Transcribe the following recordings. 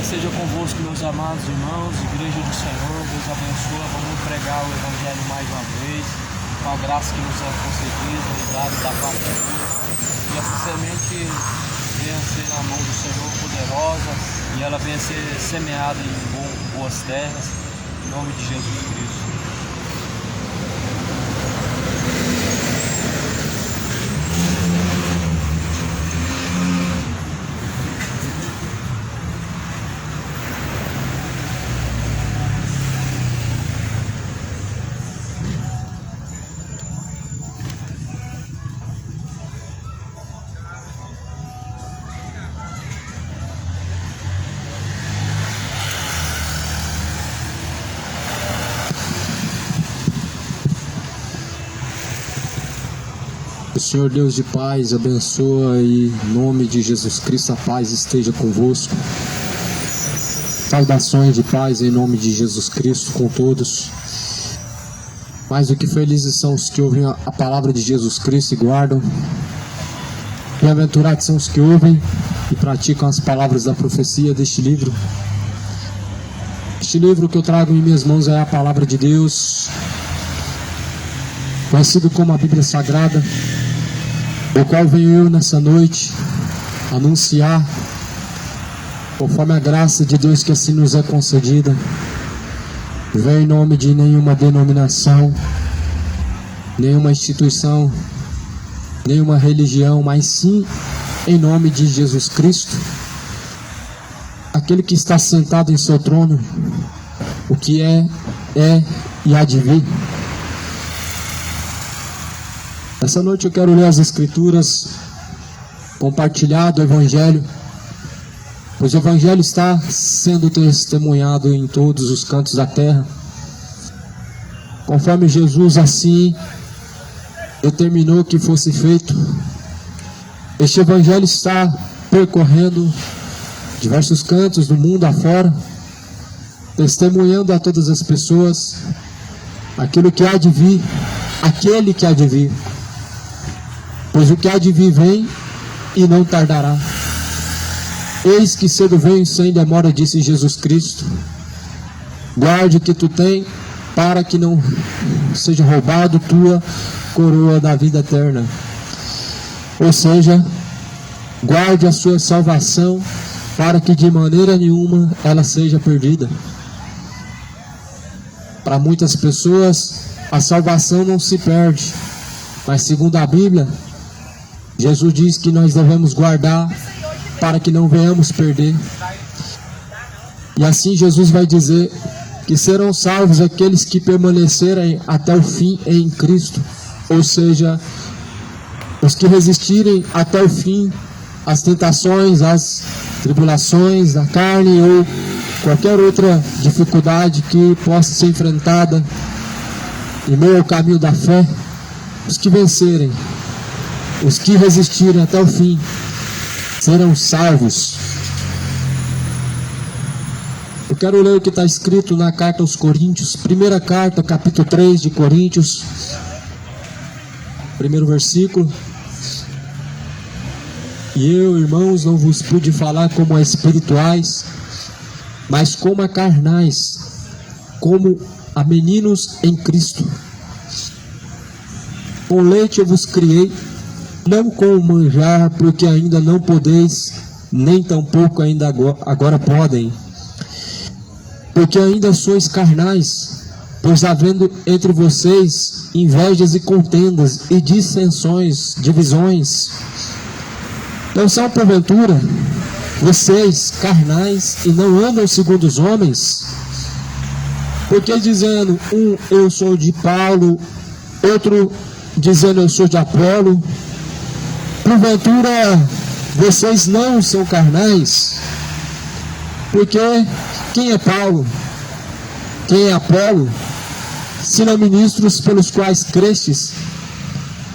paz seja convosco, meus amados irmãos, Igreja do Senhor, Deus abençoe. Vamos pregar o Evangelho mais uma vez, com a graça que nos é concedida, dada da parte de Deus. E essa semente venha ser na mão do Senhor poderosa e ela venha ser semeada em boas terras, em nome de Jesus Cristo. O Senhor Deus de paz abençoa e em nome de Jesus Cristo a paz esteja convosco. Saudações de paz em nome de Jesus Cristo com todos. Mais do que felizes são os que ouvem a palavra de Jesus Cristo e guardam. Bem-aventurados são os que ouvem e praticam as palavras da profecia deste livro. Este livro que eu trago em minhas mãos é a palavra de Deus, conhecido como a Bíblia Sagrada, o qual venho eu nessa noite anunciar, conforme a graça de Deus que assim nos é concedida. Venho em nome de nenhuma denominação, nenhuma instituição, nenhuma religião, mas sim em nome de Jesus Cristo, aquele que está sentado em seu trono, o que é e há de vir. Essa noite eu quero ler as Escrituras, compartilhar do Evangelho, pois o Evangelho está sendo testemunhado em todos os cantos da terra. Conforme Jesus assim determinou que fosse feito, este Evangelho está percorrendo diversos cantos do mundo afora, testemunhando a todas as pessoas aquilo que há de vir, aquele que há de vir. Pois o que há de vir vem e não tardará. Eis que cedo venho sem demora, disse Jesus Cristo. Guarde o que tu tem, para que não seja roubado tua coroa da vida eterna. Ou seja, guarde a sua salvação, para que de maneira nenhuma ela seja perdida. Para muitas pessoas, a salvação não se perde, mas segundo a Bíblia, Jesus diz que nós devemos guardar para que não venhamos perder. E assim Jesus vai dizer que serão salvos aqueles que permanecerem até o fim em Cristo. Ou seja, os que resistirem até o fim às tentações, às tribulações da carne ou qualquer outra dificuldade que possa ser enfrentada em meio ao caminho da fé. Os que vencerem, os que resistirem até o fim, serão salvos. Eu quero ler o que está escrito na carta aos Coríntios, primeira carta, capítulo 3 de Coríntios, primeiro versículo. E eu, irmãos, não vos pude falar como a espirituais, mas como a carnais, como a meninos em Cristo. Com leite eu vos criei, não com manjar, porque ainda não podeis, nem tampouco ainda agora podem. Porque ainda sois carnais, pois havendo entre vocês invejas e contendas, e dissensões, divisões. Não são porventura vocês carnais e não andam segundo os homens? Porque dizendo um, eu sou de Paulo, outro dizendo eu sou de Apolo, porventura vocês não são carnais? Porque quem é Paulo? Quem é Apolo? Senão ministros pelos quais crestes,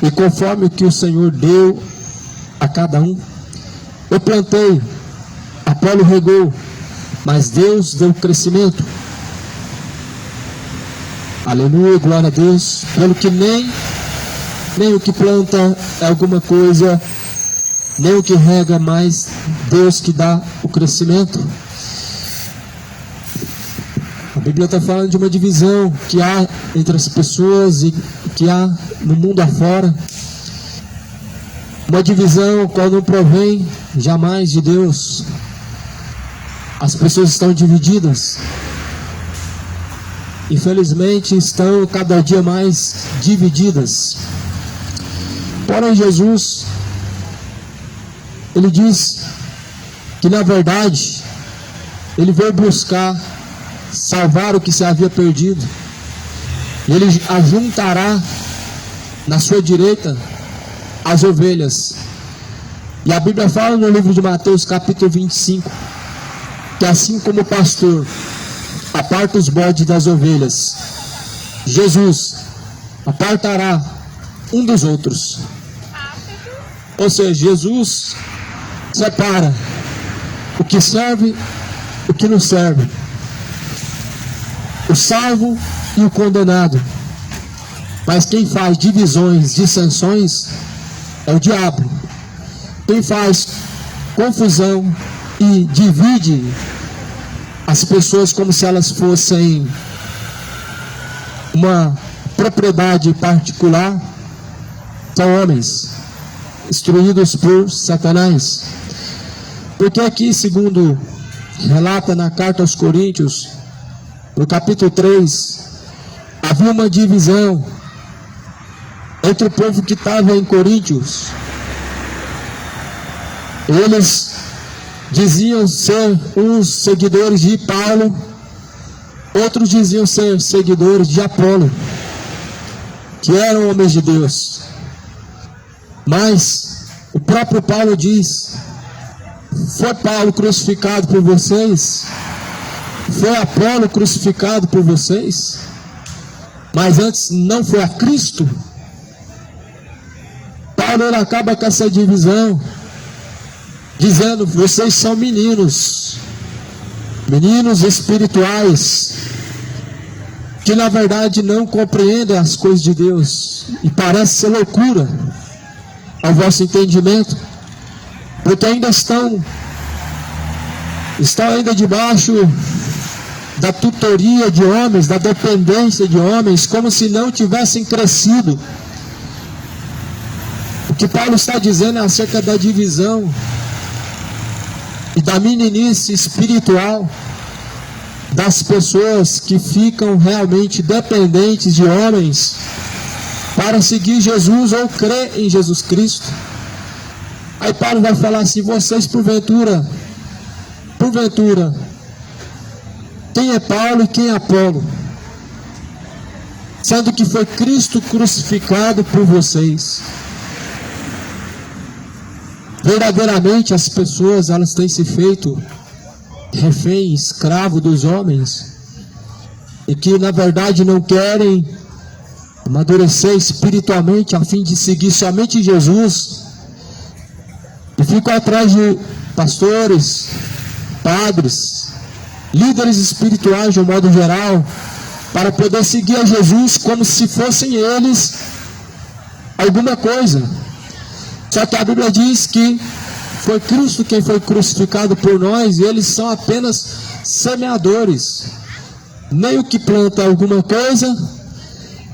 e conforme o que o Senhor deu a cada um. Eu plantei, Apolo regou, mas Deus deu crescimento. Aleluia, glória a Deus. Pelo que nem o que planta é alguma coisa, nem o que rega, mas Deus que dá o crescimento. Bíblia está falando de uma divisão que há entre as pessoas e que há no mundo afora. Uma divisão qual não provém jamais de Deus. As pessoas estão divididas. Infelizmente estão cada dia mais divididas. Porém, Jesus, ele diz que na verdade ele veio buscar salvar o que se havia perdido. E ele ajuntará na sua direita as ovelhas. E a Bíblia fala no livro de Mateus capítulo 25 que assim como o pastor aparta os bodes das ovelhas, Jesus apartará um dos outros. Ou seja, Jesus separa o que serve, o que não serve, o salvo e o condenado. Mas quem faz divisões, dissensões é o diabo. Quem faz confusão e divide as pessoas como se elas fossem uma propriedade particular são homens instruídos por Satanás. Porque aqui, segundo relata na carta aos Coríntios, no capítulo 3, havia uma divisão entre o povo que estava em Coríntios. Eles diziam ser uns seguidores de Paulo, outros diziam ser seguidores de Apolo, que eram homens de Deus. Mas o próprio Paulo diz: foi Paulo crucificado por vocês? Foi Apolo crucificado por vocês? Mas antes não foi a Cristo? Paulo ele acaba com essa divisão, dizendo: vocês são meninos espirituais, que na verdade não compreendem as coisas de Deus, e parece ser loucura ao vosso entendimento, porque ainda estão ainda debaixo da tutoria de homens, da dependência de homens, como se não tivessem crescido. O que Paulo está dizendo é acerca da divisão e da meninice espiritual das pessoas que ficam realmente dependentes de homens para seguir Jesus ou crer em Jesus Cristo. Aí Paulo vai falar assim: vocês porventura, quem é Paulo e quem é Apolo? Sendo que foi Cristo crucificado por vocês. Verdadeiramente as pessoas, elas têm se feito refém, escravo dos homens, e que na verdade não querem amadurecer espiritualmente a fim de seguir somente Jesus, e ficam atrás de pastores, padres, líderes espirituais de um modo geral, para poder seguir a Jesus como se fossem eles alguma coisa. Só que a Bíblia diz que foi Cristo quem foi crucificado por nós, e eles são apenas semeadores. Nem o que planta é alguma coisa,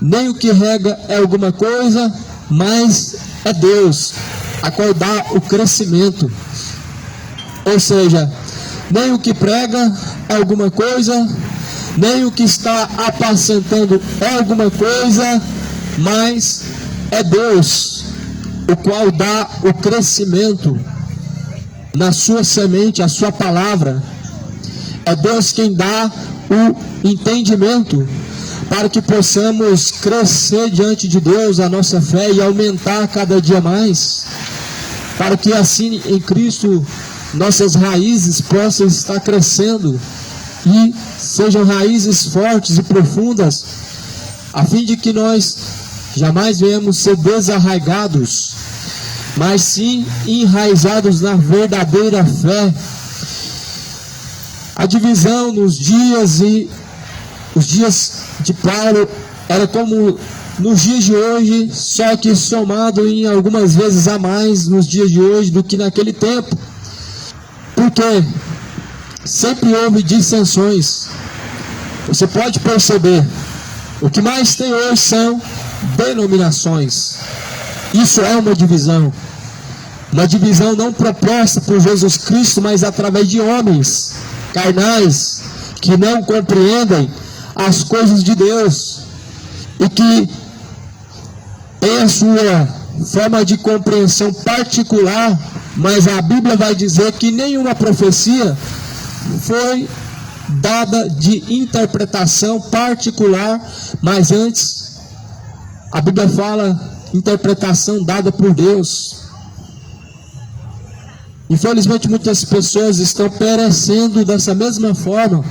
nem o que rega é alguma coisa, mas é Deus a qual dá o crescimento. Ou seja, nem o que prega é alguma coisa, nem o que está apacentando é alguma coisa, mas é Deus o qual dá o crescimento na sua semente, a sua palavra. É Deus quem dá o entendimento para que possamos crescer diante de Deus a nossa fé e aumentar cada dia mais, para que assim em Cristo nossas raízes possam estar crescendo e sejam raízes fortes e profundas, a fim de que nós jamais venhamos ser desarraigados, mas sim enraizados na verdadeira fé. A divisão nos dias e os dias de Paulo era como nos dias de hoje, só que somado em algumas vezes a mais nos dias de hoje do que naquele tempo. Porque sempre houve dissensões, você pode perceber, o que mais tem hoje são denominações. Isso é uma divisão não proposta por Jesus Cristo, mas através de homens carnais, que não compreendem as coisas de Deus, e que tem a sua forma de compreensão particular, mas a Bíblia vai dizer que nenhuma profecia foi dada de interpretação particular, mas antes a Bíblia fala interpretação dada por Deus. Infelizmente muitas pessoas estão perecendo dessa mesma forma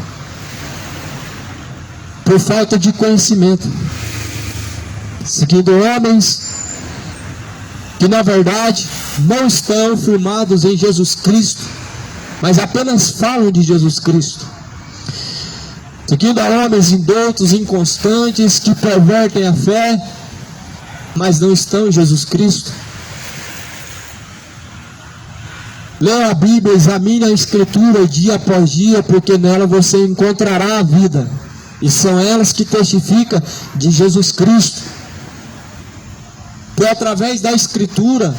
por falta de conhecimento, seguindo homens que na verdade não estão firmados em Jesus Cristo, mas apenas falam de Jesus Cristo, seguindo homens indoutos, inconstantes, que pervertem a fé, mas não estão em Jesus Cristo. Leia a Bíblia, examine a Escritura dia após dia, porque nela você encontrará a vida, e são elas que testificam de Jesus Cristo. Foi através da Escritura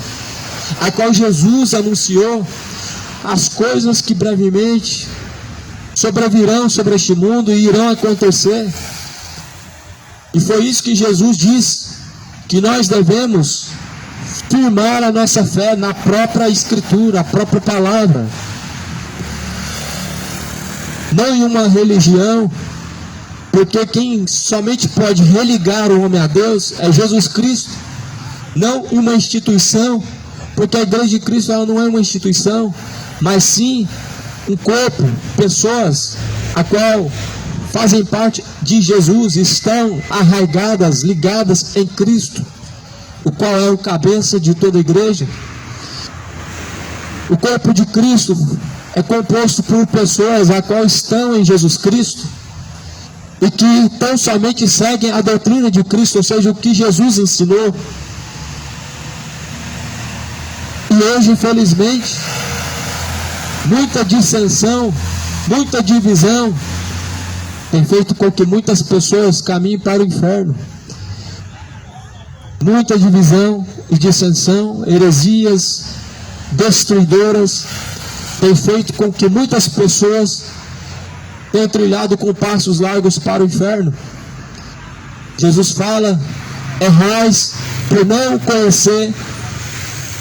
a qual Jesus anunciou as coisas que brevemente sobrevirão sobre este mundo e irão acontecer. E foi isso que Jesus disse, que nós devemos firmar a nossa fé na própria Escritura, a própria palavra, não em uma religião, porque quem somente pode religar o homem a Deus é Jesus Cristo, não uma instituição, porque a Igreja de Cristo ela não é uma instituição, mas sim um corpo, pessoas a qual fazem parte de Jesus, estão arraigadas, ligadas em Cristo, o qual é o cabeça de toda a igreja. O corpo de Cristo é composto por pessoas a qual estão em Jesus Cristo e que tão somente seguem a doutrina de Cristo, ou seja, o que Jesus ensinou. E hoje, infelizmente, muita dissensão, muita divisão tem feito com que muitas pessoas caminhem para o inferno. Muita divisão e dissensão, heresias destruidoras tem feito com que muitas pessoas tenham trilhado com passos largos para o inferno. Jesus fala: errais por não conhecer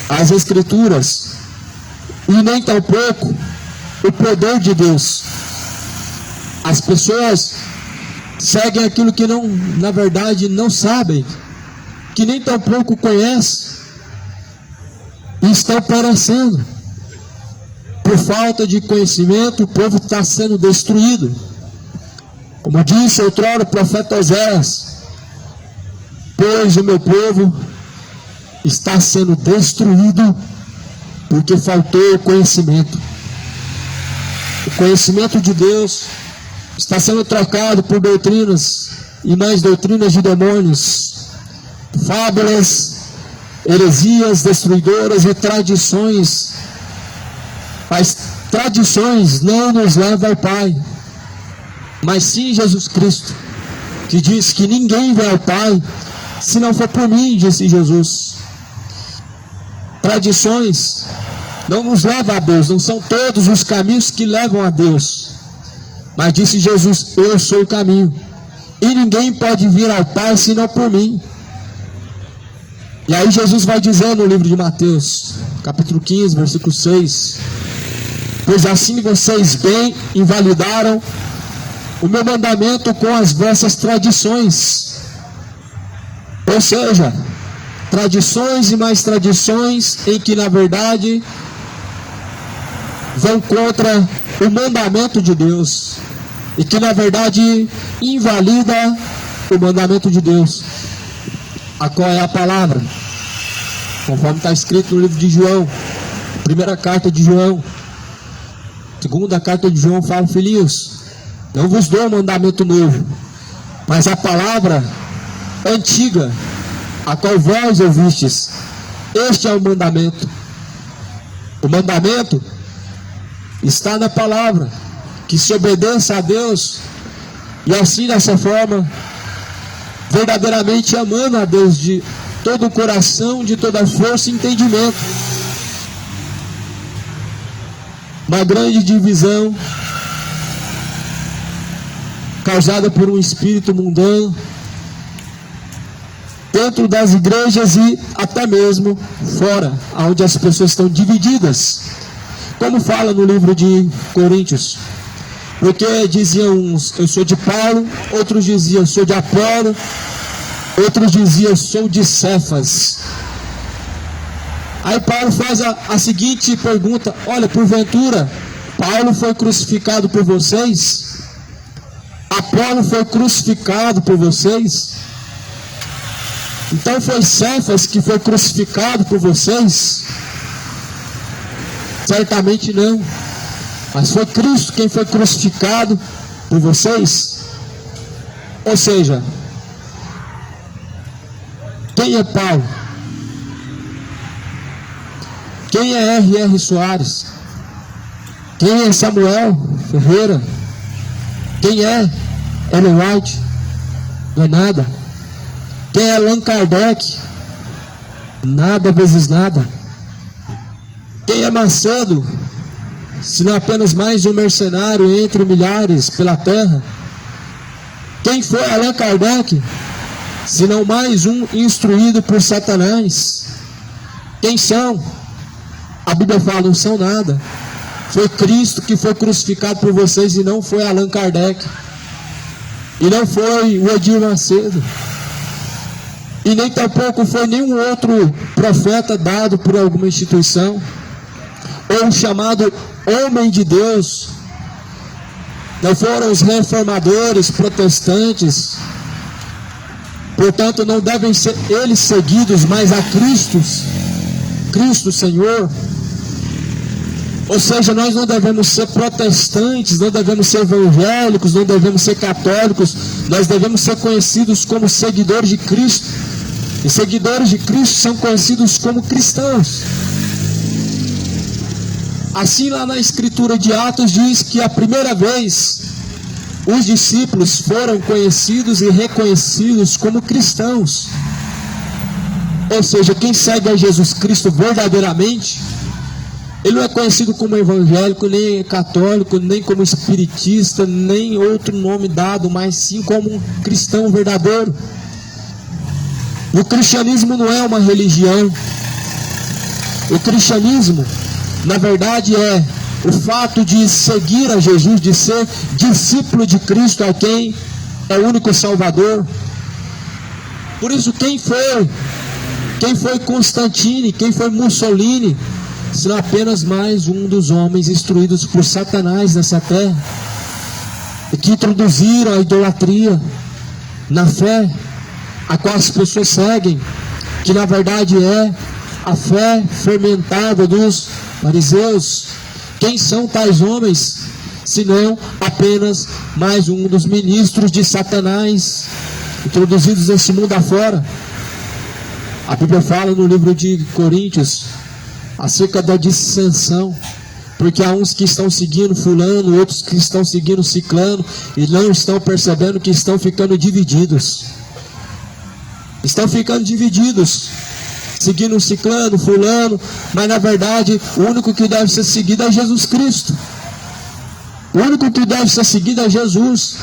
as Escrituras e nem tampouco o poder de Deus. As pessoas seguem aquilo que não, na verdade, não sabem, que nem tampouco conhecem, e estão perecendo. Por falta de conhecimento, o povo está sendo destruído. Como disse outrora o profeta Oséias: pois o meu povo está sendo destruído porque faltou o conhecimento. O conhecimento de Deus está sendo trocado por doutrinas e mais doutrinas de demônios, fábulas, heresias destruidoras e tradições. As tradições não nos levam ao Pai, mas sim Jesus Cristo, que diz que ninguém vai ao Pai se não for por mim, disse Jesus. Tradições não nos levam a Deus, não são todos os caminhos que levam a Deus, mas disse Jesus: eu sou o caminho, e ninguém pode vir ao Pai senão por mim. E aí Jesus vai dizer no livro de Mateus, capítulo 15, versículo 6: pois assim vocês bem invalidaram o meu mandamento com as vossas tradições. Ou seja, tradições e mais tradições em que na verdade vão contra o mandamento de Deus, e que na verdade invalida o mandamento de Deus, a qual é a palavra, conforme está escrito no livro de João, primeira carta de João, segunda carta de João fala: filhinhos, não vos dou um mandamento novo, mas a palavra antiga, a qual vós ouvistes. Este é o mandamento. O mandamento está na palavra, que se obedeça a Deus E assim, dessa forma, verdadeiramente amando a Deus de todo o coração, de toda a força e entendimento. Uma grande divisão causada por um espírito mundano dentro das igrejas e até mesmo fora, onde as pessoas estão divididas, como fala no livro de Coríntios. Porque diziam uns, eu sou de Paulo, outros diziam, eu sou de Apolo, outros diziam, eu sou de Cefas. Aí Paulo faz a seguinte pergunta: olha, porventura Paulo foi crucificado por vocês? Apolo foi crucificado por vocês? Então foi Cefas que foi crucificado por vocês? Certamente não. Mas foi Cristo quem foi crucificado por vocês? Ou seja, quem é Paulo? Quem é R.R. Soares? Quem é Samuel Ferreira? Quem é Ellen White? Não é nada. Quem é Allan Kardec? Nada vezes nada. Quem é Macedo? Se não apenas mais um mercenário entre milhares pela terra. Quem foi Allan Kardec? Se não mais um instruído por Satanás. Quem são? A Bíblia fala, não são nada. Foi Cristo que foi crucificado por vocês e não foi Allan Kardec. E não foi o Edir Macedo. E nem tampouco foi nenhum outro profeta dado por alguma instituição. Ou chamado homem de Deus. Não foram os reformadores, protestantes. Portanto, não devem ser eles seguidos, mas a Cristo, Cristo Senhor. Ou seja, nós não devemos ser protestantes, não devemos ser evangélicos, não devemos ser católicos. Nós devemos ser conhecidos como seguidores de Cristo. E seguidores de Cristo são conhecidos como cristãos. Assim, lá na escritura de Atos diz que a primeira vez os discípulos foram conhecidos e reconhecidos como cristãos. Ou seja, quem segue a Jesus Cristo verdadeiramente, ele não é conhecido como evangélico, nem católico, nem como espiritista, nem outro nome dado, mas sim como um cristão verdadeiro. O cristianismo não é uma religião. O cristianismo, na verdade, é o fato de seguir a Jesus, de ser discípulo de Cristo, a quem é o único Salvador. Por isso, quem foi Constantine, quem foi Mussolini, senão apenas mais um dos homens instruídos por Satanás nessa terra, e que introduziram a idolatria na fé, a qual as pessoas seguem, que na verdade é a fé fermentada dos fariseus. Quem são tais homens, senão apenas mais um dos ministros de Satanás, introduzidos nesse mundo afora? A Bíblia fala no livro de Coríntios acerca da dissensão, porque há uns que estão seguindo fulano, outros que estão seguindo ciclano, e não estão percebendo que estão ficando divididos. Estão ficando divididos, seguindo ciclano, fulano, mas na verdade o único que deve ser seguido é Jesus Cristo. O único que deve ser seguido é Jesus.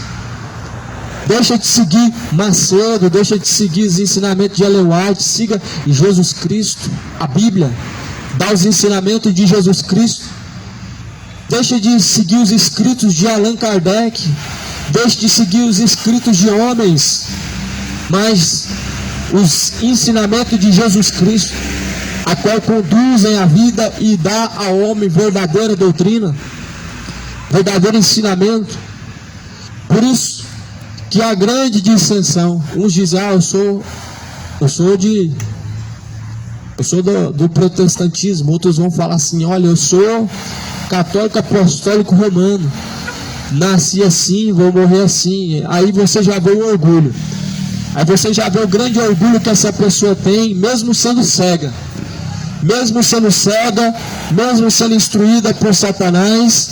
Deixa de seguir Macedo, deixa de seguir os ensinamentos de Ellen White, siga Jesus Cristo, a Bíblia dá os ensinamentos de Jesus Cristo. Deixa de seguir os escritos de Allan Kardec, deixa de seguir os escritos de homens, mas os ensinamentos de Jesus Cristo, a qual conduzem a vida e dá ao homem verdadeira doutrina, verdadeiro ensinamento. Por isso que a grande dissensão, uns dizem, eu sou do protestantismo, outros vão falar assim, olha, eu sou católico apostólico romano, nasci assim, vou morrer assim. Aí você já vê o orgulho. Aí você já vê o grande orgulho que essa pessoa tem, mesmo sendo cega. Mesmo sendo cega, mesmo sendo instruída por Satanás,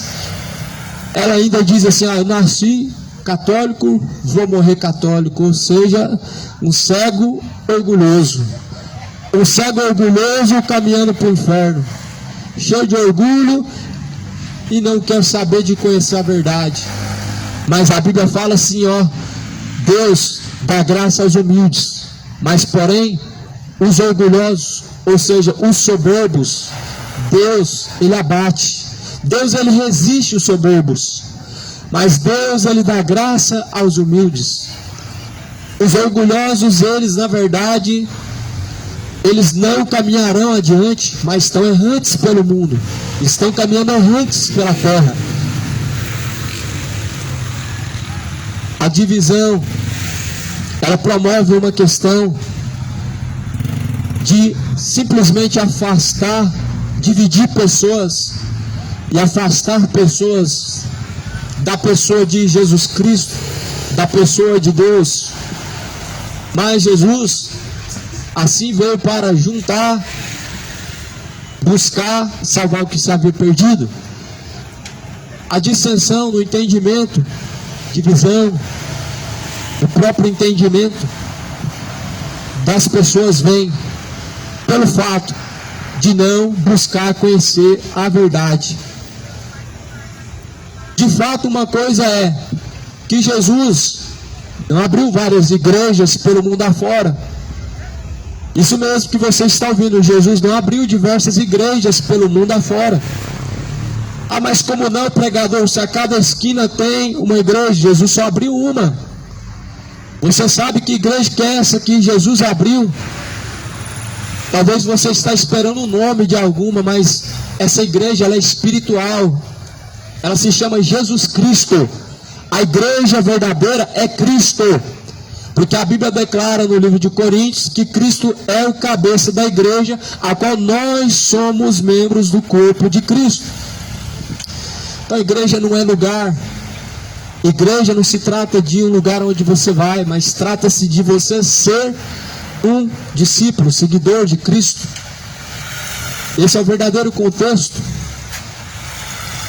ela ainda diz assim, eu nasci católico, vou morrer católico, ou seja, um cego orgulhoso. Um cego orgulhoso caminhando para o inferno, cheio de orgulho e não quer saber de conhecer a verdade. Mas a Bíblia fala assim, ó, Deus dá graça aos humildes, mas porém os orgulhosos, ou seja, os soberbos, Deus ele abate. Deus ele resiste os soberbos, mas Deus ele dá graça aos humildes. Os orgulhosos, eles na verdade, eles não caminharão adiante, mas estão errantes pelo mundo, estão caminhando errantes pela terra. A divisão, ela promove uma questão de simplesmente afastar, dividir pessoas e afastar pessoas da pessoa de Jesus Cristo, da pessoa de Deus. Mas Jesus assim veio para juntar, buscar, salvar o que se havia perdido. A dissensão no entendimento, divisão, o próprio entendimento das pessoas vem pelo fato de não buscar conhecer a verdade. De fato, uma coisa é que Jesus não abriu várias igrejas pelo mundo afora. Isso mesmo que você está ouvindo, Jesus não abriu diversas igrejas pelo mundo afora. Ah, mas como não, pregador, se a cada esquina tem uma igreja, Jesus só abriu uma. Você sabe que igreja que é essa que Jesus abriu? Talvez você está esperando o nome de alguma, mas essa igreja ela é espiritual. Ela se chama Jesus Cristo. A igreja verdadeira é Cristo. Porque a Bíblia declara no livro de Coríntios que Cristo é o cabeça da igreja, a qual nós somos membros do corpo de Cristo. Então a igreja não é lugar. Igreja não se trata de um lugar onde você vai, mas trata-se de você ser um discípulo, seguidor de Cristo. Esse é o verdadeiro contexto.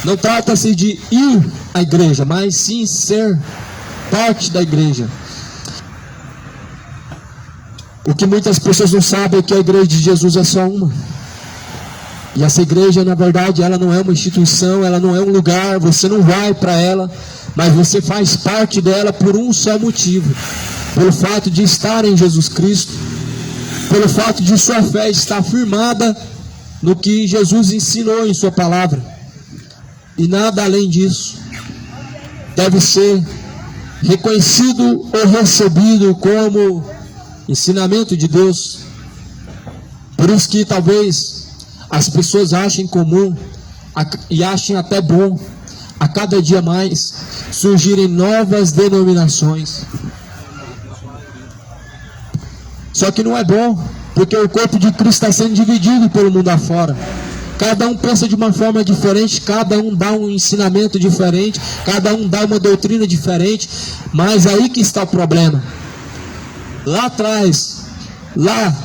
Não trata-se de ir à igreja, mas sim ser parte da igreja. O que muitas pessoas não sabem é que a igreja de Jesus é só uma. E essa igreja, na verdade, ela não é uma instituição, ela não é um lugar, você não vai para ela, mas você faz parte dela por um só motivo. Pelo fato de estar em Jesus Cristo, pelo fato de sua fé estar firmada no que Jesus ensinou em sua palavra. E nada além disso deve ser reconhecido ou recebido como ensinamento de Deus. Por isso que talvez as pessoas achem comum e achem até bom a cada dia mais surgirem novas denominações. Só que não é bom, porque o corpo de Cristo está sendo dividido pelo mundo afora. Cada um pensa de uma forma diferente, cada um dá um ensinamento diferente, cada um dá uma doutrina diferente, mas aí que está o problema. Lá atrás, lá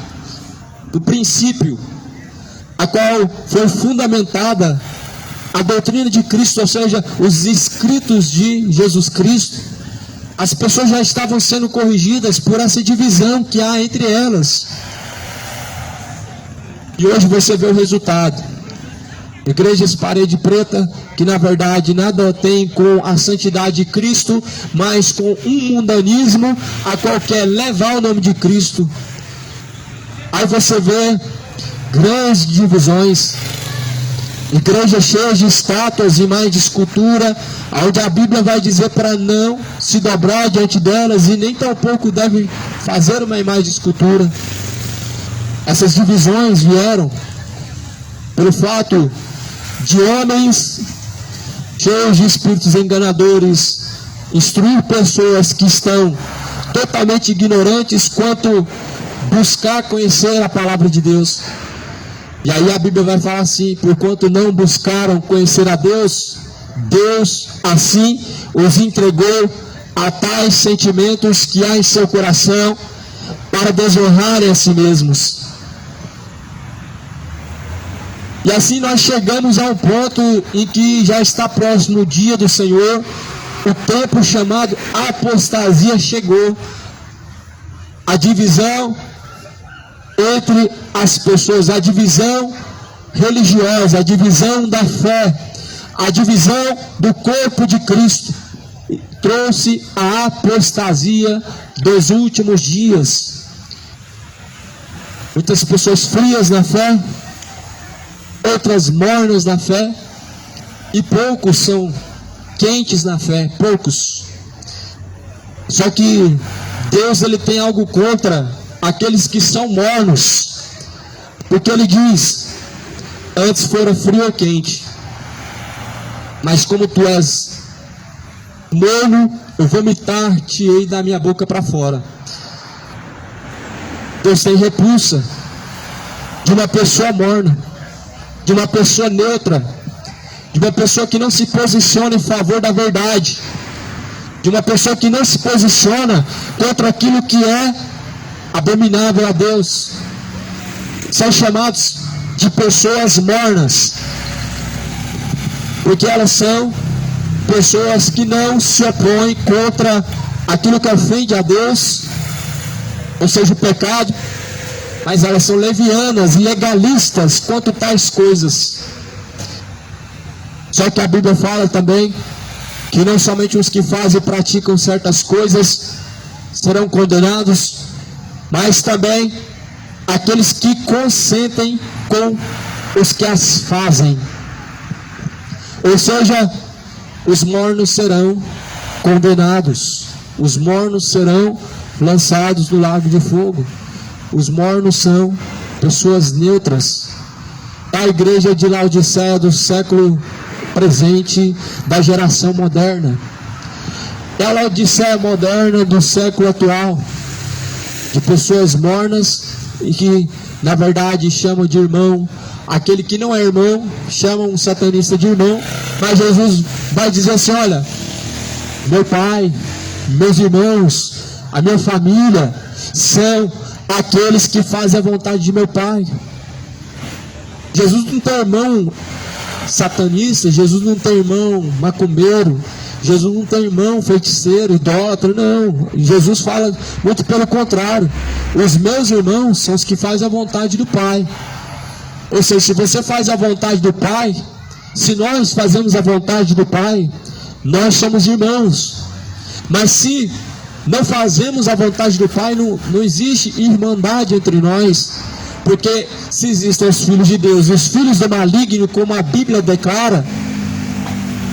do princípio, a qual foi fundamentada a doutrina de Cristo, ou seja, os escritos de Jesus Cristo, as pessoas já estavam sendo corrigidas por essa divisão que há entre elas. E hoje você vê o resultado. Igrejas parede preta, que na verdade nada tem com a santidade de Cristo, mas com um mundanismo a qual quer levar o nome de Cristo. Aí você vê grandes divisões, igrejas cheias de estátuas, imagens de escultura, onde a Bíblia vai dizer para não se dobrar diante delas e nem tampouco deve fazer uma imagem de escultura. Essas divisões vieram pelo fato de homens cheios de espíritos enganadores instruir pessoas que estão totalmente ignorantes quanto buscar conhecer a palavra de Deus. E aí a Bíblia vai falar assim: porquanto não buscaram conhecer a Deus, Deus assim os entregou a tais sentimentos que há em seu coração para desonrarem a si mesmos. E assim nós chegamos a um ponto em que já está próximo o dia do Senhor, o tempo chamado apostasia chegou. A divisão entre as pessoas, a divisão religiosa, a divisão da fé, a divisão do corpo de Cristo, trouxe a apostasia dos últimos dias. Muitas pessoas frias na fé, outras mornas na fé, e poucos são quentes na fé, poucos. Só que Deus, ele tem algo contra aqueles que são mornos, porque ele diz: antes fora frio ou quente, mas como tu és morno, eu vomitar-te-ei da minha boca para fora. Deus tem repulsa de uma pessoa morna, de uma pessoa neutra, de uma pessoa que não se posiciona em favor da verdade, de uma pessoa que não se posiciona contra aquilo que é abominável a Deus. São chamados de pessoas mornas, porque elas são pessoas que não se opõem contra aquilo que ofende a Deus, ou seja, o pecado, mas elas são levianas e legalistas quanto tais coisas. Só que a Bíblia fala também que não somente os que fazem e praticam certas coisas serão condenados, mas também aqueles que consentem com os que as fazem. Ou seja, os mornos serão condenados, os mornos serão lançados no lago de fogo. Os mornos são pessoas neutras. A igreja de Laodiceia do século presente, da geração moderna. É a Laodiceia moderna do século atual, de pessoas mornas e que na verdade chamam de irmão aquele que não é irmão, chamam um satanista de irmão, mas Jesus vai dizer assim: olha, meu pai, meus irmãos, a minha família são aqueles que fazem a vontade de meu pai. Jesus não tem irmão satanista, Jesus não tem irmão macumbeiro, Jesus não tem irmão feiticeiro, idólatra, não. Jesus fala muito pelo contrário: os meus irmãos são os que fazem a vontade do Pai. Ou seja, se você faz a vontade do Pai, se nós fazemos a vontade do Pai, nós somos irmãos. Mas se não fazemos a vontade do Pai, não existe irmandade entre nós. Porque se existem os filhos de Deus e os filhos do maligno, como a Bíblia declara,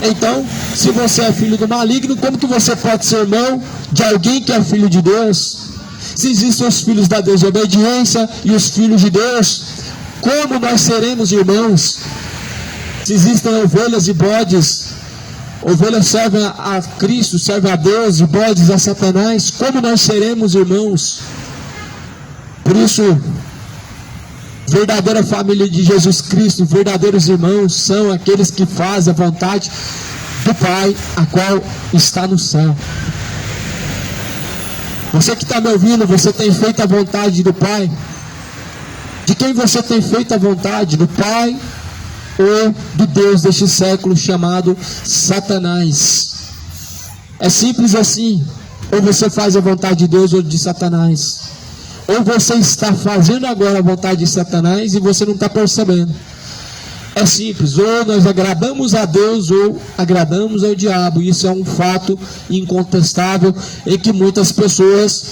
então, se você é filho do maligno, como que você pode ser irmão de alguém que é filho de Deus? Se existem os filhos da desobediência e os filhos de Deus, como nós seremos irmãos? Se existem ovelhas e bodes, ovelhas servem a Cristo, servem a Deus, e bodes a Satanás, como nós seremos irmãos? Por isso, verdadeira família de Jesus Cristo, verdadeiros irmãos, são aqueles que fazem a vontade do Pai, a qual está no céu. Você que está me ouvindo, você tem feito a vontade do Pai? De quem você tem feito a vontade? Do Pai ou do Deus deste século chamado Satanás? É simples assim: ou você faz a vontade de Deus ou de Satanás. Ou você está fazendo agora a vontade de Satanás e você não está percebendo. É simples: ou nós agradamos a Deus ou agradamos ao diabo. Isso é um fato incontestável, em que muitas pessoas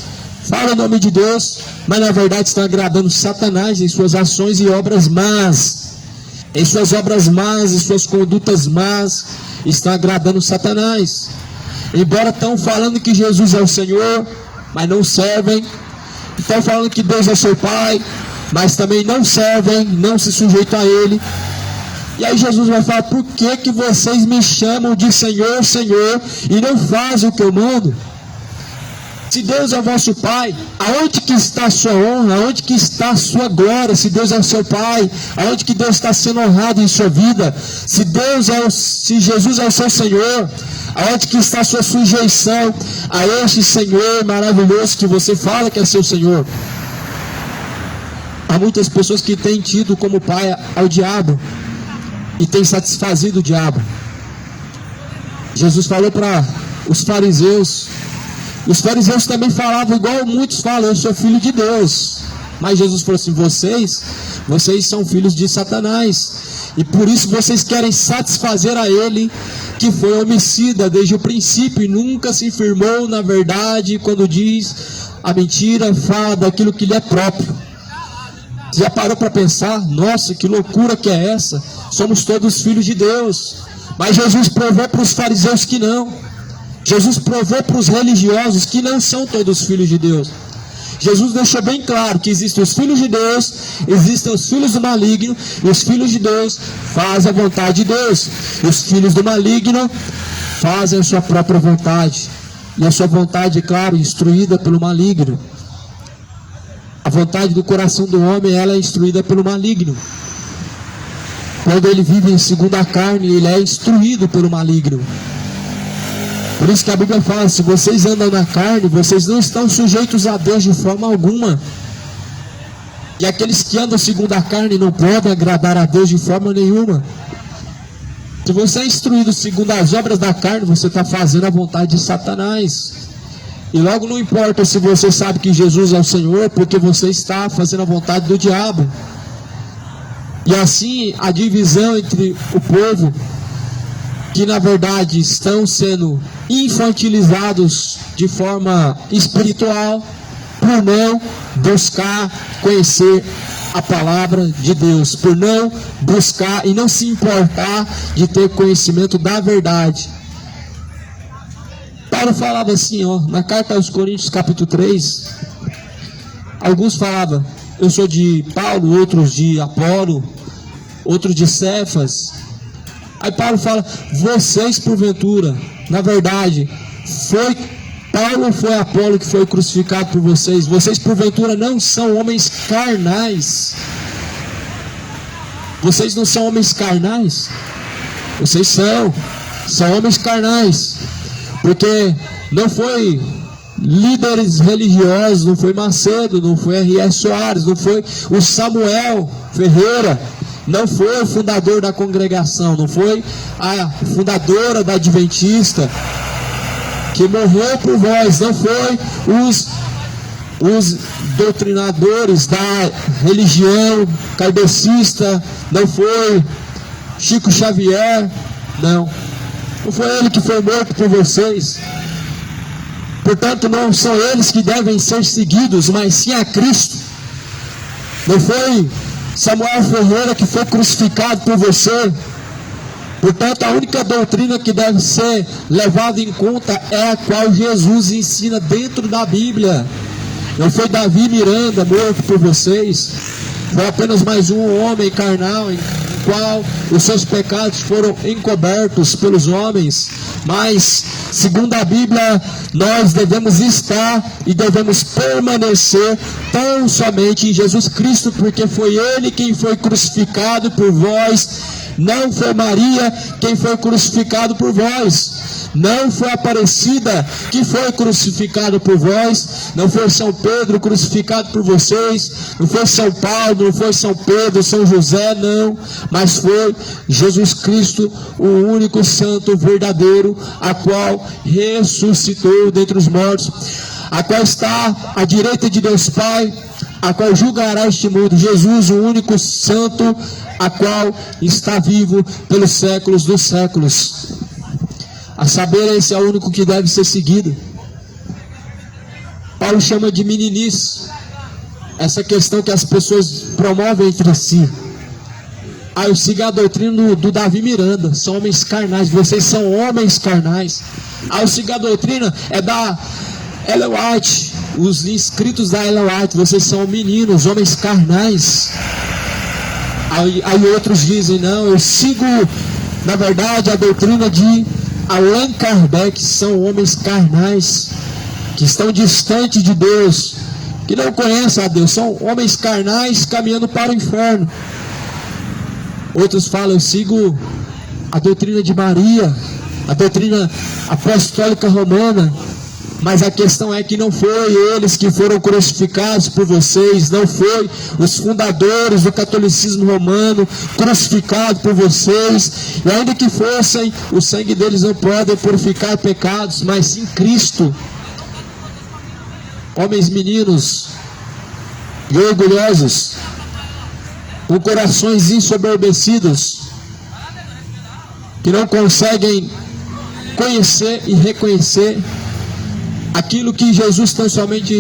falam o nome de Deus, mas na verdade estão agradando Satanás em suas ações e obras más. Em suas obras más, em suas condutas más, estão agradando Satanás. Embora estão falando que Jesus é o Senhor, mas não servem. Estão falando que Deus é seu Pai, mas também não servem, não se sujeitam a Ele. E aí Jesus vai falar: por que vocês me chamam de Senhor, Senhor, e não fazem o que eu mando? Se Deus é o vosso Pai, aonde que está a sua honra? Aonde que está a sua glória? Se Deus é o seu Pai, aonde que Deus está sendo honrado em sua vida? Se Jesus é o seu Senhor, aonde que está a sua sujeição a este Senhor maravilhoso que você fala que é seu Senhor? Há muitas pessoas que têm tido como pai ao diabo e têm satisfazido o diabo. Jesus falou para os fariseus. Os fariseus também falavam igual muitos falam: eu sou filho de Deus. Mas Jesus falou assim: vocês são filhos de Satanás, e por isso vocês querem satisfazer a ele, que foi homicida desde o princípio e nunca se firmou na verdade. Quando diz a mentira, fala daquilo que lhe é próprio. Já parou para pensar? Nossa, que loucura que é essa? Somos todos filhos de Deus. Mas Jesus provou para os fariseus que não. Jesus provou para os religiosos que não são todos filhos de Deus. Jesus deixou bem claro que existem os filhos de Deus, existem os filhos do maligno, e os filhos de Deus fazem a vontade de Deus, e os filhos do maligno fazem a sua própria vontade. E a sua vontade, é claro, instruída pelo maligno. A vontade do coração do homem, ela é instruída pelo maligno. Quando ele vive em segundo a carne, ele é instruído pelo maligno. Por isso que a Bíblia fala: se vocês andam na carne, vocês não estão sujeitos a Deus de forma alguma. E aqueles que andam segundo a carne não podem agradar a Deus de forma nenhuma. Se você é instruído segundo as obras da carne, você está fazendo a vontade de Satanás. E logo não importa se você sabe que Jesus é o Senhor, porque você está fazendo a vontade do diabo. E assim a divisão entre o povo, que na verdade estão sendo infantilizados de forma espiritual, por não buscar conhecer a palavra de Deus, por não buscar e não se importar de ter conhecimento da verdade. Paulo falava assim, na carta aos Coríntios capítulo 3, alguns falavam: eu sou de Paulo, outros de Apolo, outros de Cefas. Aí Paulo fala: vocês porventura, na verdade, Paulo ou foi Apolo que foi crucificado por vocês? Vocês porventura não são homens carnais? Vocês não são homens carnais? Vocês são homens carnais. Porque não foi líderes religiosos, não foi Macedo, não foi R.S. Soares, não foi o Samuel Ferreira, não foi o fundador da congregação, não foi a fundadora da Adventista que morreu por vós, não foi os doutrinadores da religião kardecista, não foi Chico Xavier, não foi ele que foi morto por vocês. Portanto, não são eles que devem ser seguidos, mas sim a Cristo. Não foi Samuel Ferreira que foi crucificado por você. Portanto, a única doutrina que deve ser levada em conta é a qual Jesus ensina dentro da Bíblia. Não foi Davi Miranda morto por vocês. Foi apenas mais um homem carnal em qual os seus pecados foram encobertos pelos homens. Mas, segundo a Bíblia, nós devemos estar e devemos permanecer tão somente em Jesus Cristo, porque foi Ele quem foi crucificado por vós. Não foi Maria quem foi crucificado por vós. Não foi Aparecida que foi crucificado por vós. Não foi São Pedro crucificado por vocês. Não foi São Paulo, não foi São Pedro, São José, não. Mas foi Jesus Cristo, o único santo verdadeiro, a qual ressuscitou dentre os mortos, a qual está à direita de Deus Pai, a qual julgará este mundo. Jesus, o único santo, a qual está vivo pelos séculos dos séculos. A saber, esse é o único que deve ser seguido. Paulo chama de meninice essa questão que as pessoas promovem entre si. Eu sigo a doutrina do Davi Miranda. São homens carnais. Vocês são homens carnais. Eu sigo a doutrina da Ellen White. Os inscritos da Ellen White. Vocês são meninos, homens carnais. Aí outros dizem: não, eu sigo, na verdade, a doutrina de Allan Kardec. São homens carnais, que estão distantes de Deus, que não conhecem a Deus. São homens carnais caminhando para o inferno. Outros falam: eu sigo a doutrina de Maria, a doutrina apostólica romana. Mas a questão é que não foi eles que foram crucificados por vocês, não foi os fundadores do catolicismo romano crucificados por vocês, e ainda que fossem, o sangue deles não pode purificar pecados, mas sim Cristo. Homens meninos e orgulhosos, com corações ensoberbecidos, que não conseguem conhecer e reconhecer aquilo que Jesus tão somente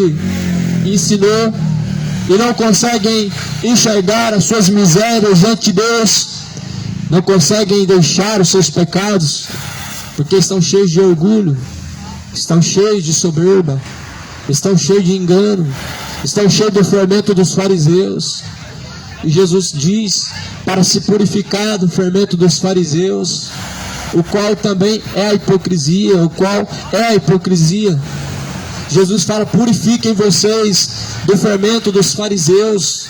ensinou, e não conseguem enxergar as suas misérias diante de Deus, não conseguem deixar os seus pecados, porque estão cheios de orgulho, estão cheios de soberba, estão cheios de engano, estão cheios do fermento dos fariseus. E Jesus diz para se purificar do fermento dos fariseus, o qual também é a hipocrisia, Jesus fala: purifiquem vocês do fermento dos fariseus.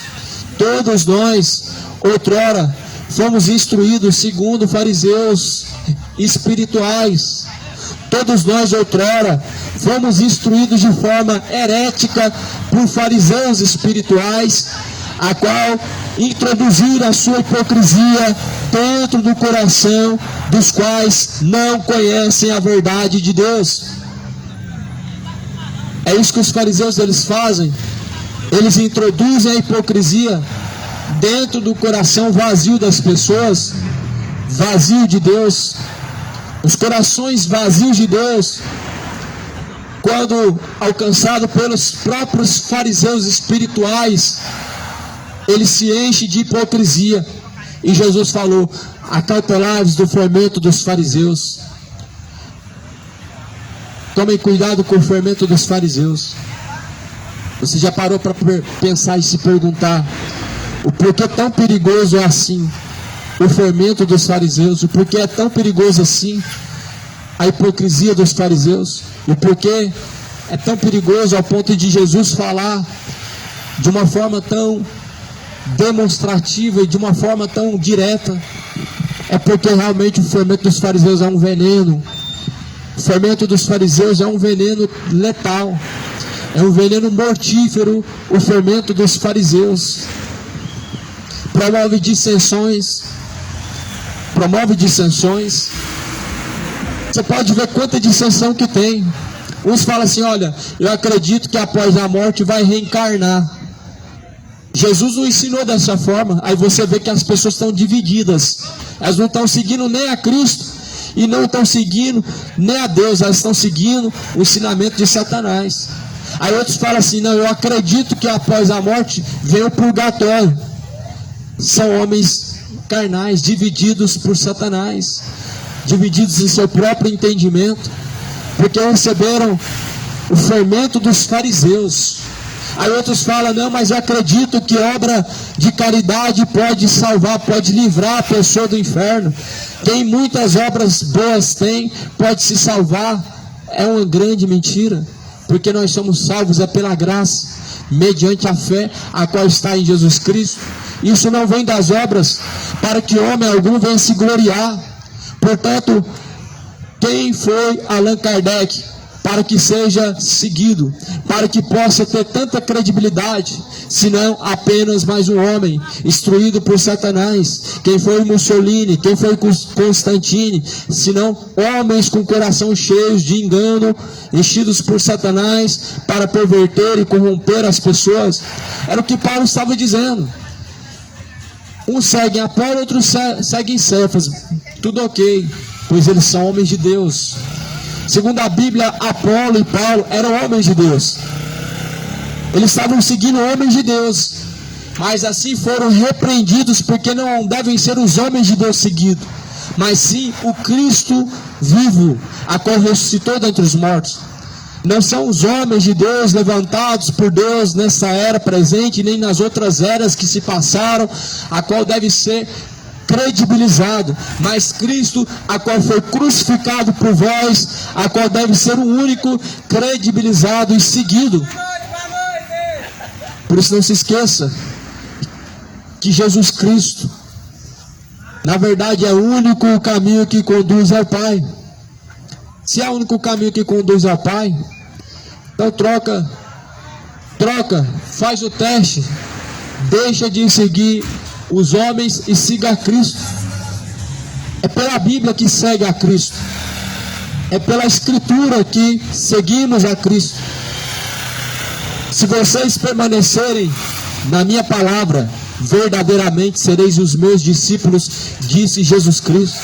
Todos nós, outrora, fomos instruídos segundo fariseus espirituais. Todos nós, outrora, fomos instruídos de forma herética por fariseus espirituais, a qual introduziram a sua hipocrisia dentro do coração dos quais não conhecem a verdade de Deus. É isso que os fariseus eles fazem. Eles introduzem a hipocrisia dentro do coração vazio das pessoas, vazio de Deus. Os corações vazios de Deus, quando alcançado pelos próprios fariseus espirituais, ele se enche de hipocrisia. E Jesus falou: acautelai-vos do fermento dos fariseus. Tomem cuidado com o fermento dos fariseus. Você já parou para pensar e se perguntar o porquê tão perigoso é assim o fermento dos fariseus? O porquê é tão perigoso assim a hipocrisia dos fariseus? O porquê é tão perigoso ao ponto de Jesus falar de uma forma tão demonstrativa e de uma forma tão direta? É porque realmente o fermento dos fariseus é um veneno. O fermento dos fariseus é um veneno letal, é um veneno mortífero. O fermento dos fariseus promove dissensões. Você pode ver quanta dissensão que tem. Uns falam assim: olha, eu acredito que após a morte vai reencarnar. Jesus não ensinou dessa forma. Aí você vê que as pessoas estão divididas. Elas não estão seguindo nem a Cristo e não estão seguindo nem a Deus. Elas estão seguindo o ensinamento de Satanás. Aí outros falam assim: não, eu acredito que após a morte vem o purgatório. São homens carnais, divididos por Satanás, divididos em seu próprio entendimento, porque receberam o fermento dos fariseus. Aí outros falam: não, mas eu acredito que obra de caridade pode salvar, pode livrar a pessoa do inferno. Quem muitas obras boas tem, pode se salvar. É uma grande mentira, porque nós somos salvos é pela graça, mediante a fé, a qual está em Jesus Cristo. Isso não vem das obras, para que homem algum venha se gloriar. Portanto, quem foi Allan Kardec para que seja seguido, para que possa ter tanta credibilidade, senão apenas mais um homem instruído por Satanás? Quem foi Mussolini? Quem foi Constantine? Senão homens com coração cheios de engano, enchidos por Satanás para perverter e corromper as pessoas. Era o que Paulo estava dizendo. Uns seguem Apolo, outros seguem Cefas. Tudo ok, pois eles são homens de Deus. Segundo a Bíblia, Apolo e Paulo eram homens de Deus. Eles estavam seguindo homens de Deus, mas assim foram repreendidos, porque não devem ser os homens de Deus seguidos, mas sim o Cristo vivo, a qual ressuscitou dentre os mortos. Não são os homens de Deus levantados por Deus nessa era presente, nem nas outras eras que se passaram, a qual deve ser credibilizado, mas Cristo, a qual foi crucificado por vós, a qual deve ser o único credibilizado e seguido. Por isso não se esqueça que Jesus Cristo, na verdade, é o único caminho que conduz ao Pai. Se é o único caminho que conduz ao Pai, Então troca, faz o teste, deixa de seguir os homens e siga a Cristo. É pela Bíblia que segue a Cristo, é pela Escritura que seguimos a Cristo. Se vocês permanecerem na minha palavra, verdadeiramente sereis os meus discípulos, disse Jesus Cristo.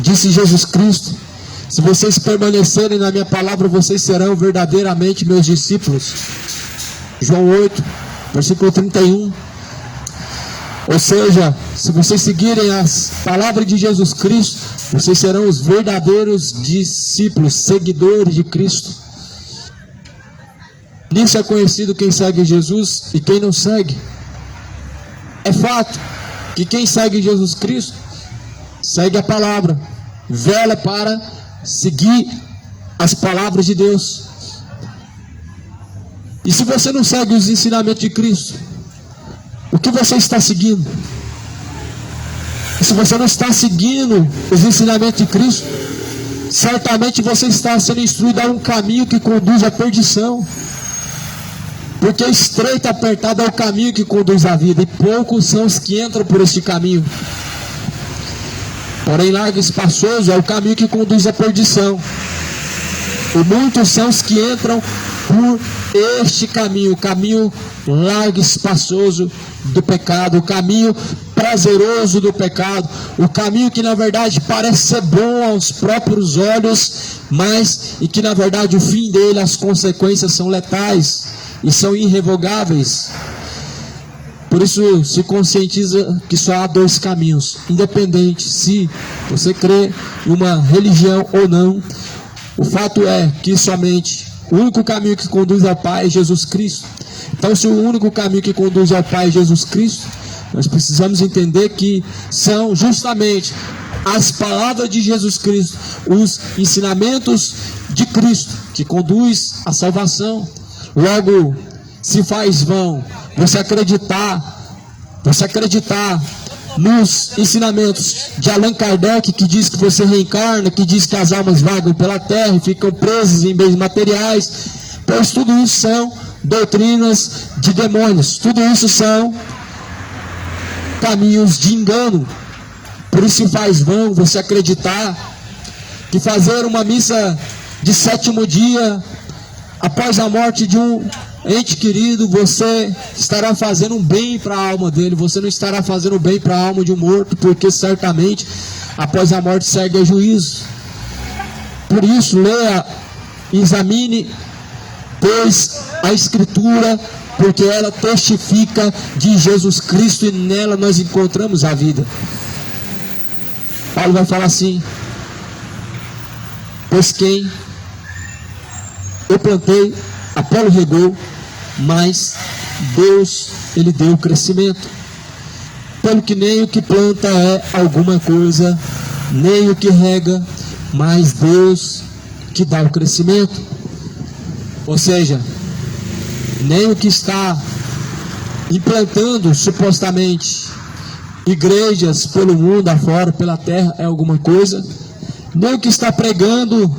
Disse Jesus Cristo. Se vocês permanecerem na minha palavra, vocês serão verdadeiramente meus discípulos. João 8, versículo 31. Ou seja, se vocês seguirem as palavras de Jesus Cristo, vocês serão os verdadeiros discípulos, seguidores de Cristo. Nisso é conhecido quem segue Jesus e quem não segue. É fato que quem segue Jesus Cristo segue a palavra, vela para seguir as palavras de Deus. E se você não segue os ensinamentos de Cristo, o que você está seguindo? E se você não está seguindo os ensinamentos de Cristo, certamente você está sendo instruído a um caminho que conduz à perdição. Porque estreito e apertado é o caminho que conduz à vida, e poucos são os que entram por este caminho. Porém, largo e espaçoso é o caminho que conduz à perdição, e muitos são os que entram por este caminho, o caminho largo e espaçoso do pecado, o caminho prazeroso do pecado, o caminho que na verdade parece ser bom aos próprios olhos, mas e que na verdade o fim dele, as consequências são letais e são irrevogáveis. Por isso se conscientiza que só há dois caminhos, independente se você crê em uma religião ou não. O fato é que somente o único caminho que conduz ao Pai é Jesus Cristo. Então, se o único caminho que conduz ao Pai é Jesus Cristo, nós precisamos entender que são justamente as palavras de Jesus Cristo, os ensinamentos de Cristo, que conduz à salvação. Logo, se faz vão você acreditar nos ensinamentos de Allan Kardec, que diz que você reencarna, que diz que as almas vagam pela terra e ficam presas em bens materiais, pois tudo isso são doutrinas de demônios, tudo isso são caminhos de engano. Por isso se faz vão você acreditar que fazer uma missa de 7º dia após a morte de um ente querido, você estará fazendo um bem para a alma dele, você não estará fazendo um bem para a alma de um morto, porque certamente após a morte segue a juízo. Por isso, leia, examine, pois a Escritura, porque ela testifica de Jesus Cristo e nela nós encontramos a vida. Paulo vai falar assim: pois quem eu plantei, Apolo regou, mas Deus, ele deu o crescimento. Pelo que nem o que planta é alguma coisa, nem o que rega, mas Deus que dá o crescimento. Ou seja, nem o que está implantando supostamente igrejas pelo mundo afora, pela terra, é alguma coisa, nem o que está pregando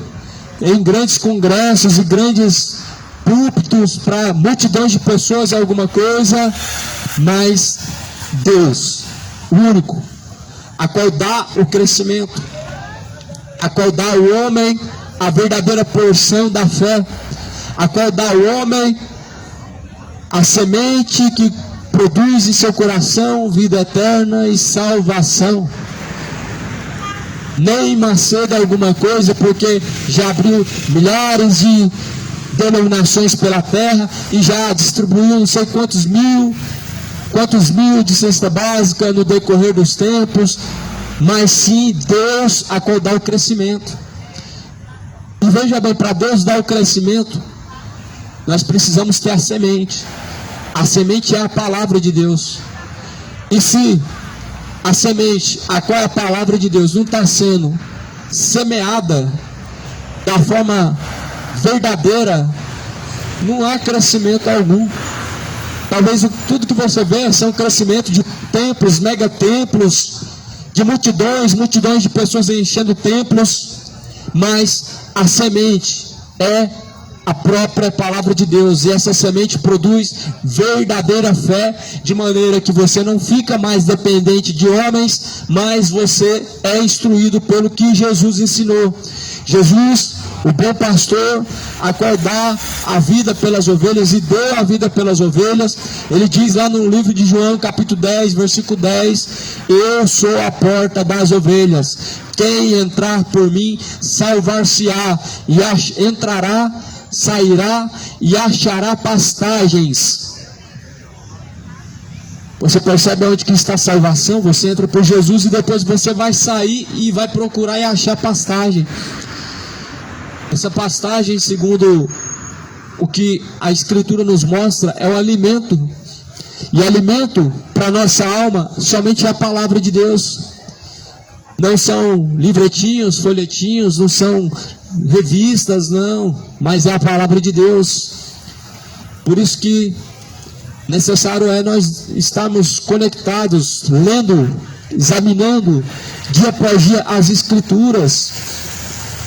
em grandes congressos e grandes púlpitos para multidões de pessoas é alguma coisa, mas Deus, o único, a qual dá o crescimento, a qual dá ao homem a verdadeira porção da fé, a qual dá ao homem a semente que produz em seu coração vida eterna e salvação. Nem Macedo alguma coisa, porque já abriu milhares de denominações pela terra e já distribuiu não sei quantos mil de cesta básica no decorrer dos tempos, mas sim Deus a qual dá o crescimento. E veja bem, para Deus dar o crescimento, nós precisamos ter a semente. A semente é a palavra de Deus. E se a semente, a qual é a palavra de Deus, não está sendo semeada da forma verdadeira, não há crescimento algum. Talvez tudo que você vê são crescimento de templos, megatemplos, de multidões de pessoas enchendo templos, mas a semente é a própria palavra de Deus, e essa semente produz verdadeira fé, de maneira que você não fica mais dependente de homens, mas você é instruído pelo que Jesus ensinou. Jesus, o bom pastor, a qual dá a vida pelas ovelhas e deu a vida pelas ovelhas, ele diz lá no livro de João, capítulo 10, versículo 10, eu sou a porta das ovelhas, quem entrar por mim salvar-se-á, e entrará, sairá e achará pastagens. Você percebe onde que está a salvação? Você entra por Jesus e depois você vai sair e vai procurar e achar pastagem. Essa pastagem, segundo o que a Escritura nos mostra, é o alimento. E alimento para nossa alma somente é a palavra de Deus. Não são livretinhos, folhetinhos, não são revistas, não, mas é a palavra de Deus. Por isso que necessário é nós estarmos conectados, lendo, examinando dia após dia as Escrituras,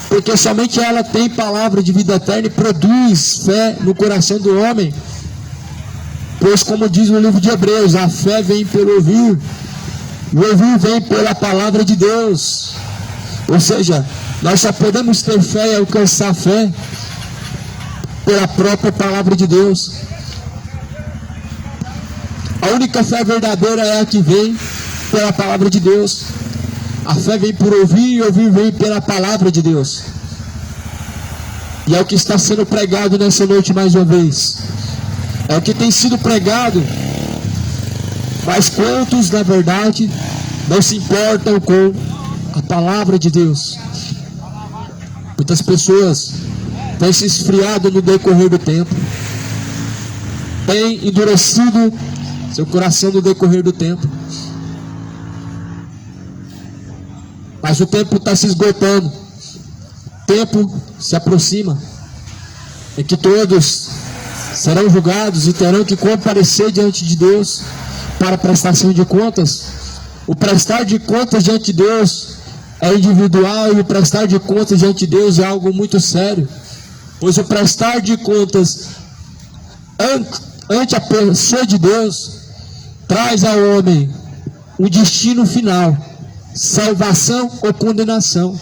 porque somente ela tem palavra de vida eterna e produz fé no coração do homem. Pois, como diz no livro de Hebreus, a fé vem pelo ouvir, e o ouvir vem pela palavra de Deus. Ou seja, nós só podemos ter fé e alcançar fé pela própria palavra de Deus. A única fé verdadeira é a que vem pela palavra de Deus. A fé vem por ouvir e ouvir vem pela palavra de Deus. E é o que está sendo pregado nessa noite mais uma vez. É o que tem sido pregado. Mas quantos, na verdade, não se importam com a palavra de Deus? Muitas pessoas têm se esfriado no decorrer do tempo, têm endurecido seu coração no decorrer do tempo. Mas o tempo está se esgotando. O tempo se aproxima em que todos serão julgados e terão que comparecer diante de Deus para prestação de contas. O prestar de contas diante de Deus é individual, e o prestar de contas diante de Deus é algo muito sério. Pois o prestar de contas ante a pessoa de Deus traz ao homem o destino final: salvação ou condenação.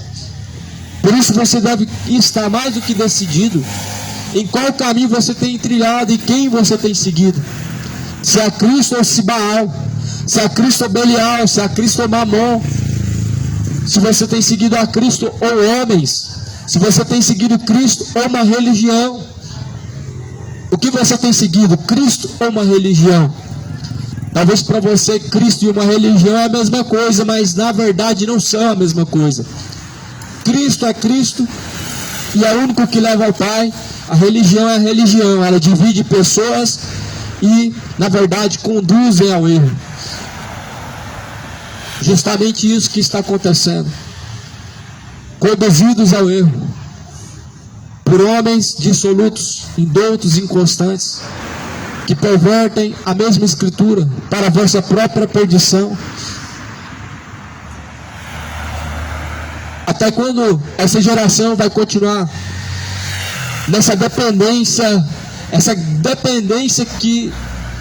Por isso você deve estar mais do que decidido em qual caminho você tem trilhado e quem você tem seguido. Se é Cristo ou se Baal, se é Cristo ou Belial, se é Cristo ou Mamon, se você tem seguido a Cristo ou homens, se você tem seguido Cristo ou uma religião. O que você tem seguido, Cristo ou uma religião? Talvez para você Cristo e uma religião é a mesma coisa, mas na verdade não são a mesma coisa. Cristo é Cristo e é o único que leva ao Pai. A religião é a religião, ela divide pessoas e na verdade conduzem ao erro. Justamente isso que está acontecendo. Conduzidos ao erro por homens dissolutos, indoutos, inconstantes, que pervertem a mesma Escritura para a vossa própria perdição. Até quando essa geração vai continuar nessa dependência, essa dependência que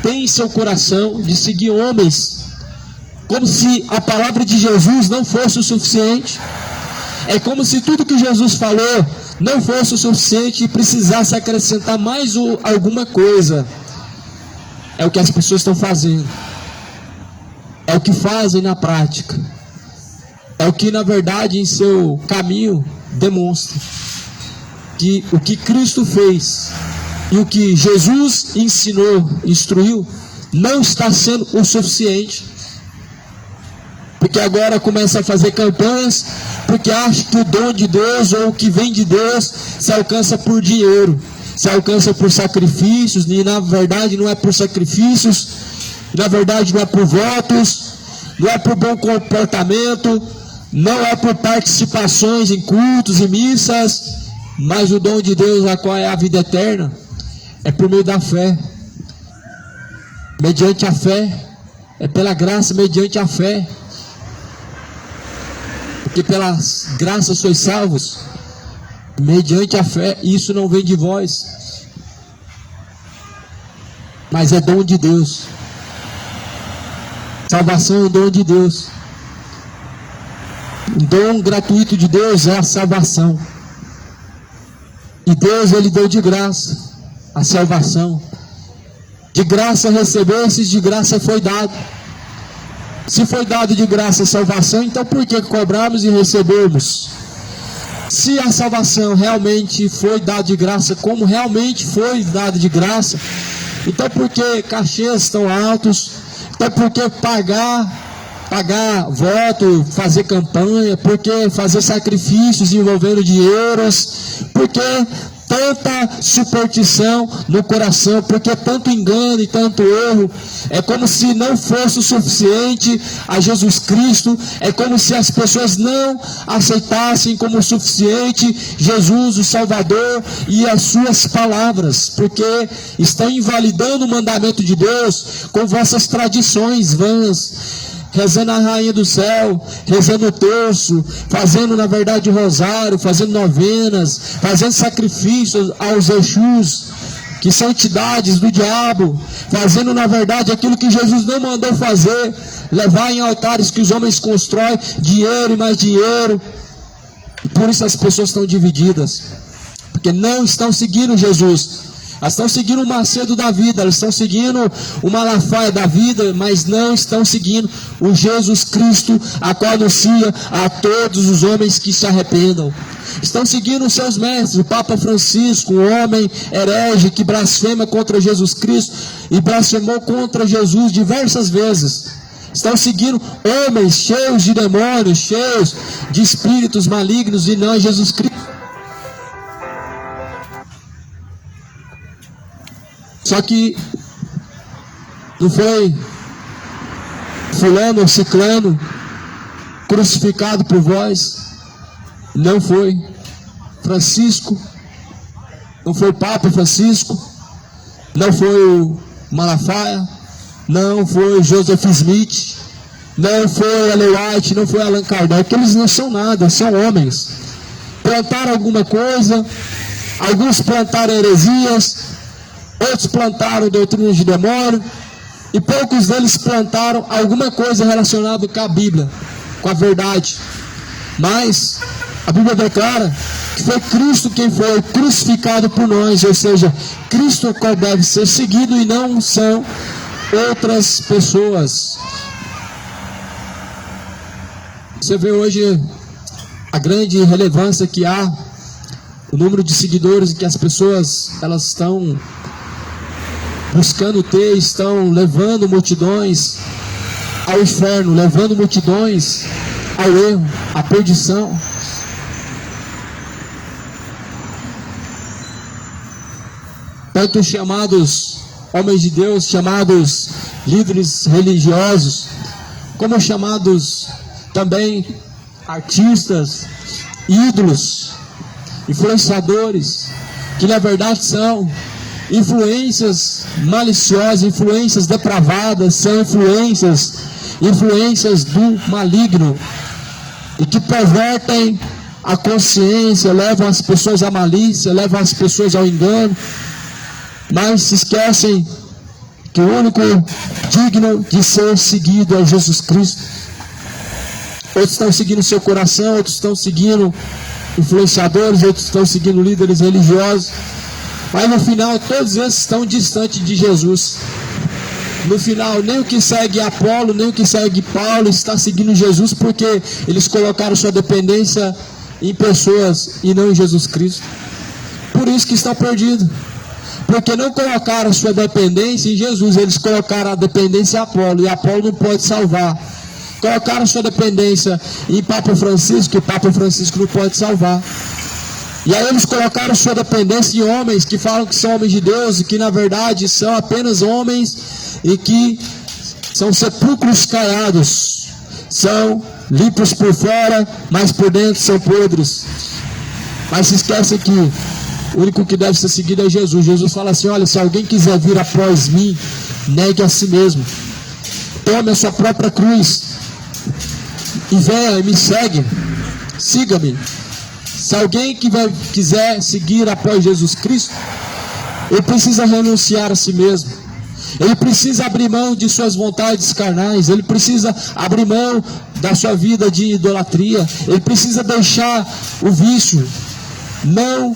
tem em seu coração de seguir homens, como se a palavra de Jesus não fosse o suficiente? É como se tudo que Jesus falou não fosse o suficiente e precisasse acrescentar mais alguma coisa. É o que as pessoas estão fazendo. É o que fazem na prática. É o que na verdade em seu caminho demonstra que o que Cristo fez e o que Jesus ensinou, instruiu, não está sendo o suficiente. Porque agora começa a fazer campanhas, porque acha que o dom de Deus ou o que vem de Deus se alcança por dinheiro, se alcança por sacrifícios, e na verdade não é por sacrifícios, na verdade não é por votos, não é por bom comportamento, não é por participações em cultos e missas, mas o dom de Deus, a qual é a vida eterna, é por meio da fé. Mediante a fé, é pela graça mediante a fé. Porque pelas graças sois salvos mediante a fé. Isso não vem de vós, mas é dom de Deus. Salvação é um dom de Deus. O dom gratuito de Deus é a salvação. E Deus, Ele deu de graça a salvação. De graça recebestes, de graça foi dado. Se foi dado de graça a salvação, então por que cobrarmos e recebermos? Se a salvação realmente foi dada de graça, como realmente foi dada de graça, então por que cachês tão altos? Então por que pagar voto, fazer campanha? Por que fazer sacrifícios envolvendo dinheiros? Por que tanta superstição no coração? Por que tanto engano e tanto erro? É como se não fosse o suficiente a Jesus Cristo. É como se as pessoas não aceitassem como suficiente Jesus, o Salvador, e as suas palavras, porque estão invalidando o mandamento de Deus com vossas tradições vãs, rezando a rainha do céu, rezando o terço, fazendo na verdade rosário, fazendo novenas, fazendo sacrifícios aos Exus, que são entidades do diabo, fazendo na verdade aquilo que Jesus não mandou fazer, levar em altares que os homens constroem, dinheiro e mais dinheiro. E por isso as pessoas estão divididas, porque não estão seguindo Jesus. Elas estão seguindo o Macedo da vida, elas estão seguindo o Malafaia da vida, mas não estão seguindo o Jesus Cristo, a qual anuncia a todos os homens que se arrependam. Estão seguindo os seus mestres, o Papa Francisco, um homem herege que blasfema contra Jesus Cristo e blasfemou contra Jesus diversas vezes. Estão seguindo homens cheios de demônios, cheios de espíritos malignos, e não Jesus Cristo. Só que não foi fulano ou ciclano crucificado por vós, não foi Francisco, não foi o Papa Francisco, não foi o Malafaia, não foi Joseph Smith, não foi Ellen White, não foi Allan Kardec. Eles não são nada, são homens. Plantaram alguma coisa, alguns plantaram heresias, outros plantaram doutrinas de demônio, e poucos deles plantaram alguma coisa relacionada com a Bíblia, com a verdade. Mas a Bíblia declara que foi Cristo quem foi crucificado por nós, ou seja, Cristo qual deve ser seguido e não são outras pessoas. Você vê hoje a grande relevância que há, o número de seguidores que as pessoas elas estão buscando ter, estão levando multidões ao inferno, levando multidões ao erro, à perdição. Tanto chamados homens de Deus, chamados líderes religiosos, como chamados também artistas, ídolos, influenciadores, que na verdade são influências maliciosas, influências depravadas, são influências do maligno, e que pervertem a consciência, levam as pessoas à malícia, levam as pessoas ao engano, mas se esquecem que o único digno de ser seguido é Jesus Cristo. Outros estão seguindo o seu coração, outros estão seguindo influenciadores, outros estão seguindo líderes religiosos, mas no final todos esses estão distantes de Jesus. No final, nem o que segue Apolo, nem o que segue Paulo está seguindo Jesus, porque eles colocaram sua dependência em pessoas e não em Jesus Cristo. Por isso que estão perdidos, porque não colocaram sua dependência em Jesus, eles colocaram a dependência em Apolo, e Apolo não pode salvar. Colocaram sua dependência em Papa Francisco, e Papa Francisco não pode salvar. E aí eles colocaram sua dependência em homens que falam que são homens de Deus, e que na verdade são apenas homens, e que são sepulcros caiados, são limpos por fora, mas por dentro são podres. Mas se esquecem que o único que deve ser seguido é Jesus. Jesus fala assim: olha, se alguém quiser vir após mim, negue a si mesmo, tome a sua própria cruz e venha e me segue, siga-me. Se alguém quiser seguir após Jesus Cristo, ele precisa renunciar a si mesmo. Ele precisa abrir mão de suas vontades carnais. Ele precisa abrir mão da sua vida de idolatria. Ele precisa deixar o vício. Não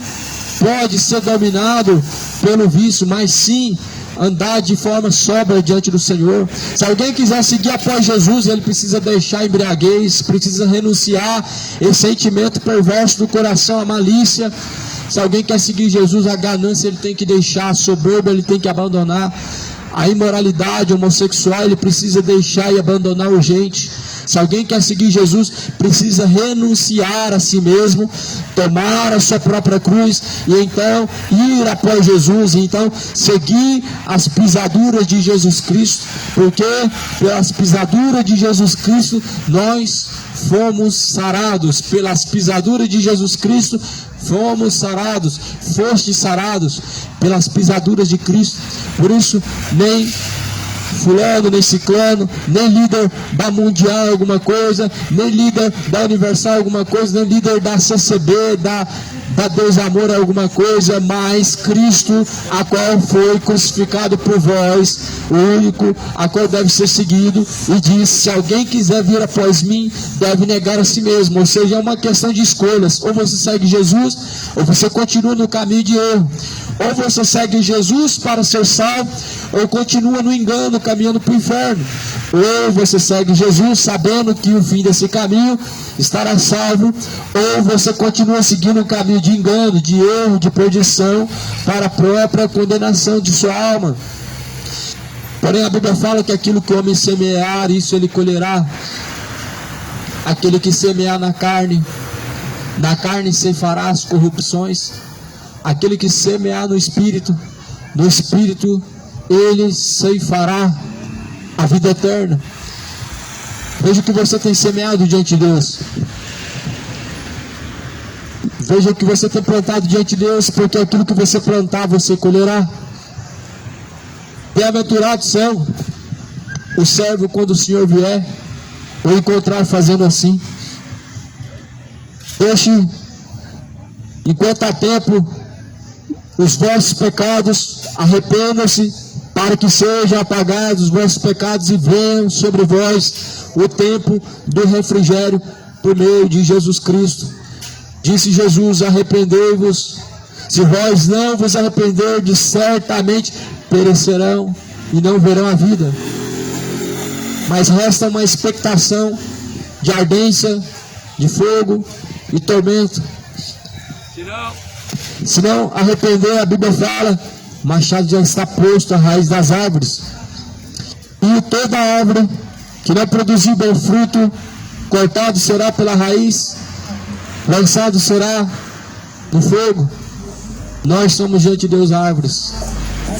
pode ser dominado pelo vício, mas sim andar de forma sóbria diante do Senhor. Se alguém quiser seguir após Jesus, ele precisa deixar a embriaguez, precisa renunciar esse sentimento perverso do coração, a malícia. Se alguém quer seguir Jesus, a ganância ele tem que deixar, a soberba ele tem que abandonar, a imoralidade homossexual ele precisa deixar e abandonar urgente. Se alguém quer seguir Jesus, precisa renunciar a si mesmo, tomar a sua própria cruz e então ir após Jesus, e então seguir as pisaduras de Jesus Cristo, porque pelas pisaduras de Jesus Cristo nós fomos sarados. Pelas pisaduras de Jesus Cristo fomos sarados, fostes sarados pelas pisaduras de Cristo. Por isso, nem fulano, nem ciclano, nem líder da Mundial alguma coisa, nem líder da Universal alguma coisa, nem líder da CCB, da Deus Amor alguma coisa, mas Cristo, a qual foi crucificado por vós, o único a qual deve ser seguido, e diz: se alguém quiser vir após mim, deve negar a si mesmo. Ou seja, é uma questão de escolhas. Ou você segue Jesus, ou você continua no caminho de erro. Ou você segue Jesus para ser salvo, ou continua no engano, caminhando para o inferno. Ou você segue Jesus sabendo que o fim desse caminho estará salvo, ou você continua seguindo um caminho de engano, de erro, de perdição, para a própria condenação de sua alma. Porém a Bíblia fala que aquilo que o homem semear, isso ele colherá. Aquele que semear na carne ceifará as corrupções. Aquele que semear no Espírito ele ceifará a vida eterna. Veja o que você tem semeado diante de Deus. Veja o que você tem plantado diante de Deus, porque aquilo que você plantar, você colherá. Bem-aventurados são o servo quando o Senhor vier, ou encontrar fazendo assim. Deixe, enquanto há tempo, os vossos pecados, arrependam-se, para que sejam apagados os vossos pecados e venham sobre vós o tempo do refrigério por meio de Jesus Cristo. Disse Jesus: arrependei-vos, se vós não vos arrependerdes, certamente perecerão e não verão a vida. Mas resta uma expectação de ardência, de fogo e tormento. Se não arrepender, a Bíblia fala, o machado já está posto à raiz das árvores. E toda árvore que não produzir bom fruto, cortado será pela raiz, lançado será no fogo. Nós somos diante de Deus árvores,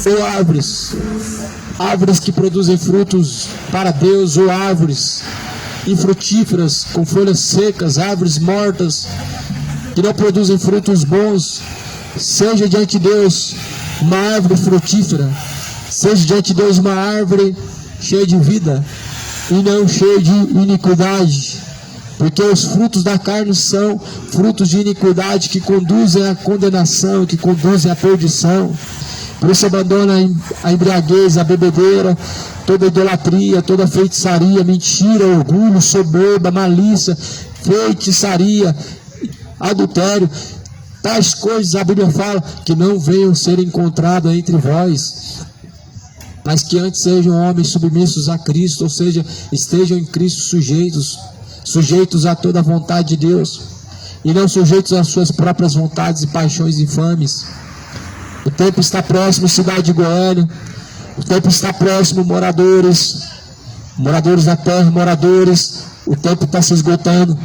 ou árvores que produzem frutos para Deus, ou árvores infrutíferas, com folhas secas, árvores mortas, que não produzem frutos bons. Seja diante de Deus uma árvore frutífera, seja diante de Deus uma árvore cheia de vida e não cheia de iniquidade, porque os frutos da carne são frutos de iniquidade que conduzem à condenação, que conduzem à perdição. Por isso abandona a embriaguez, a bebedeira, toda idolatria, toda feitiçaria, mentira, orgulho, soberba, malícia, feitiçaria, adultério. Tais coisas a Bíblia fala que não venham ser encontradas entre vós, mas que antes sejam homens submissos a Cristo, ou seja, estejam em Cristo sujeitos a toda a vontade de Deus, e não sujeitos às suas próprias vontades e paixões infames. O tempo está próximo, cidade de Goiânia. O tempo está próximo, moradores da terra, moradores. O tempo está se esgotando.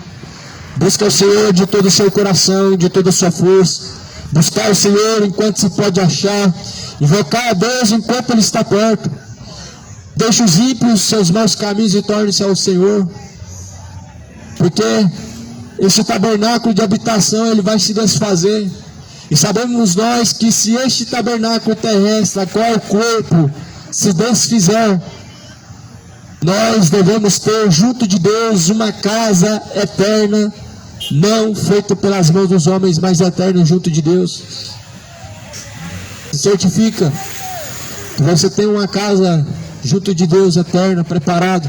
Busca o Senhor de todo o seu coração, de toda a sua força. Buscar o Senhor enquanto se pode achar. Invocar a Deus enquanto Ele está perto. Deixe os ímpios seus maus caminhos e torne-se ao Senhor. Porque esse tabernáculo de habitação, ele vai se desfazer. E sabemos nós que se este tabernáculo terrestre, a qual o corpo se desfizer, nós devemos ter junto de Deus uma casa eterna, não feito pelas mãos dos homens, mas eterno junto de Deus. Certifica que você tem uma casa junto de Deus eterna, preparado,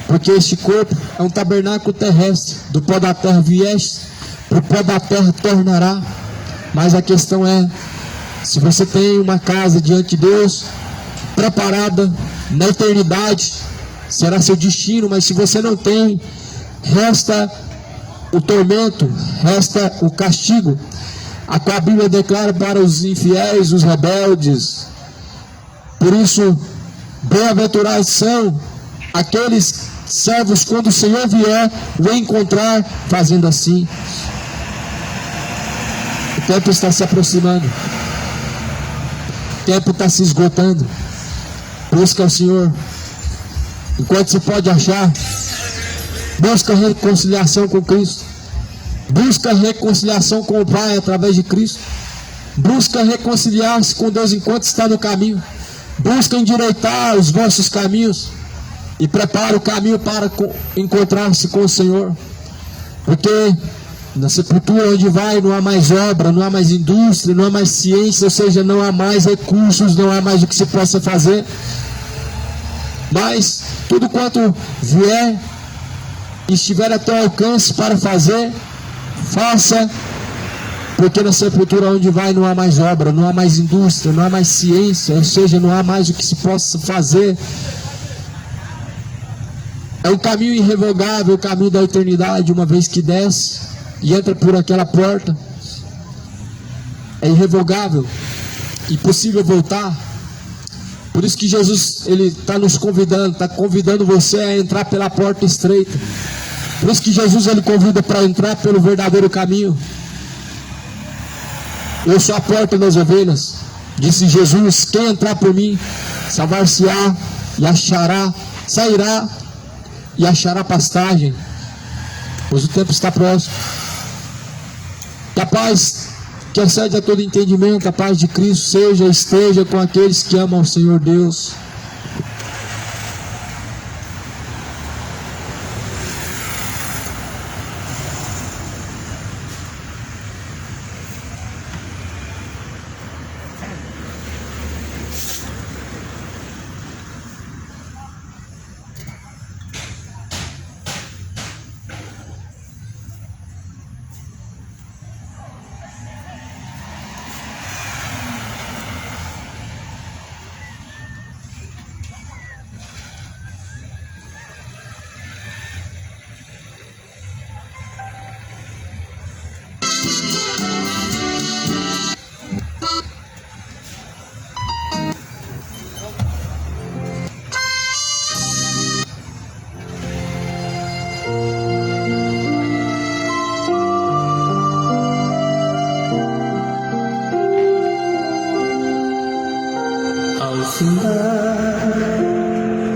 porque este corpo é um tabernáculo terrestre. Do pó da terra vieste, para o pó da terra tornará. Mas a questão é, se você tem uma casa diante de Deus, preparada na eternidade, será seu destino. Mas se você não tem, resta o tormento, resta o castigo, a qual a Bíblia declara para os infiéis, os rebeldes. Por isso, bem-aventurados são aqueles servos quando o Senhor vier o encontrar fazendo assim. O tempo está se aproximando, o tempo está se esgotando. Busca o Senhor enquanto se pode achar. Busca reconciliação com Cristo. Busca reconciliação com o Pai através de Cristo. Busca reconciliar-se com Deus enquanto está no caminho. Busca endireitar os vossos caminhos e prepara o caminho para encontrar-se com o Senhor. Porque na sepultura onde vai não há mais obra, não há mais indústria, não há mais ciência, ou seja, não há mais recursos, não há mais o que se possa fazer. Mas tudo quanto vier e estiver a teu alcance para fazer, faça, porque na sepultura onde vai não há mais obra, não há mais indústria, não há mais ciência, ou seja, não há mais o que se possa fazer. É um caminho irrevogável, o caminho da eternidade. Uma vez que desce e entra por aquela porta, é irrevogável, impossível voltar. Por isso que Jesus, ele está nos convidando, está convidando você a entrar pela porta estreita. Por isso que Jesus, ele convida para entrar pelo verdadeiro caminho. Eu sou a porta das ovelhas, disse Jesus. Quem entrar por mim, salvar-se-á e achará, sairá e achará pastagem, pois o tempo está próximo. Que a paz que excede a todo entendimento, a paz de Cristo esteja com aqueles que amam o Senhor Deus.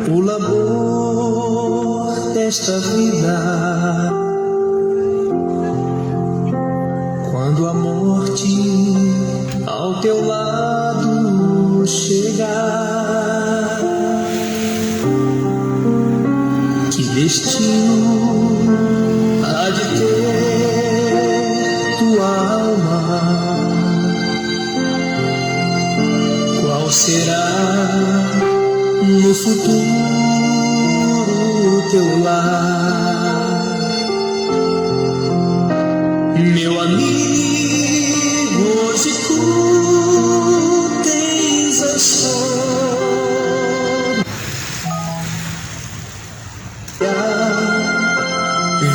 O labor desta vida, quando a morte ao teu lado chegar, que destino há de ter tua alma? Qual será no futuro teu lar? Meu amigo, hoje tu tens a escolha.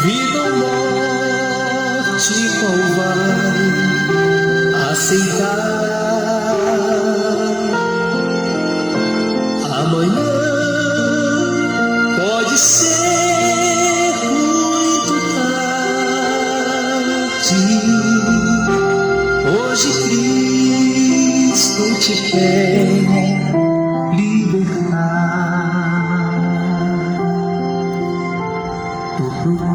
Vida ou morte, qual vai aceitar? Amanhã pode ser muito tarde. Hoje Cristo te quer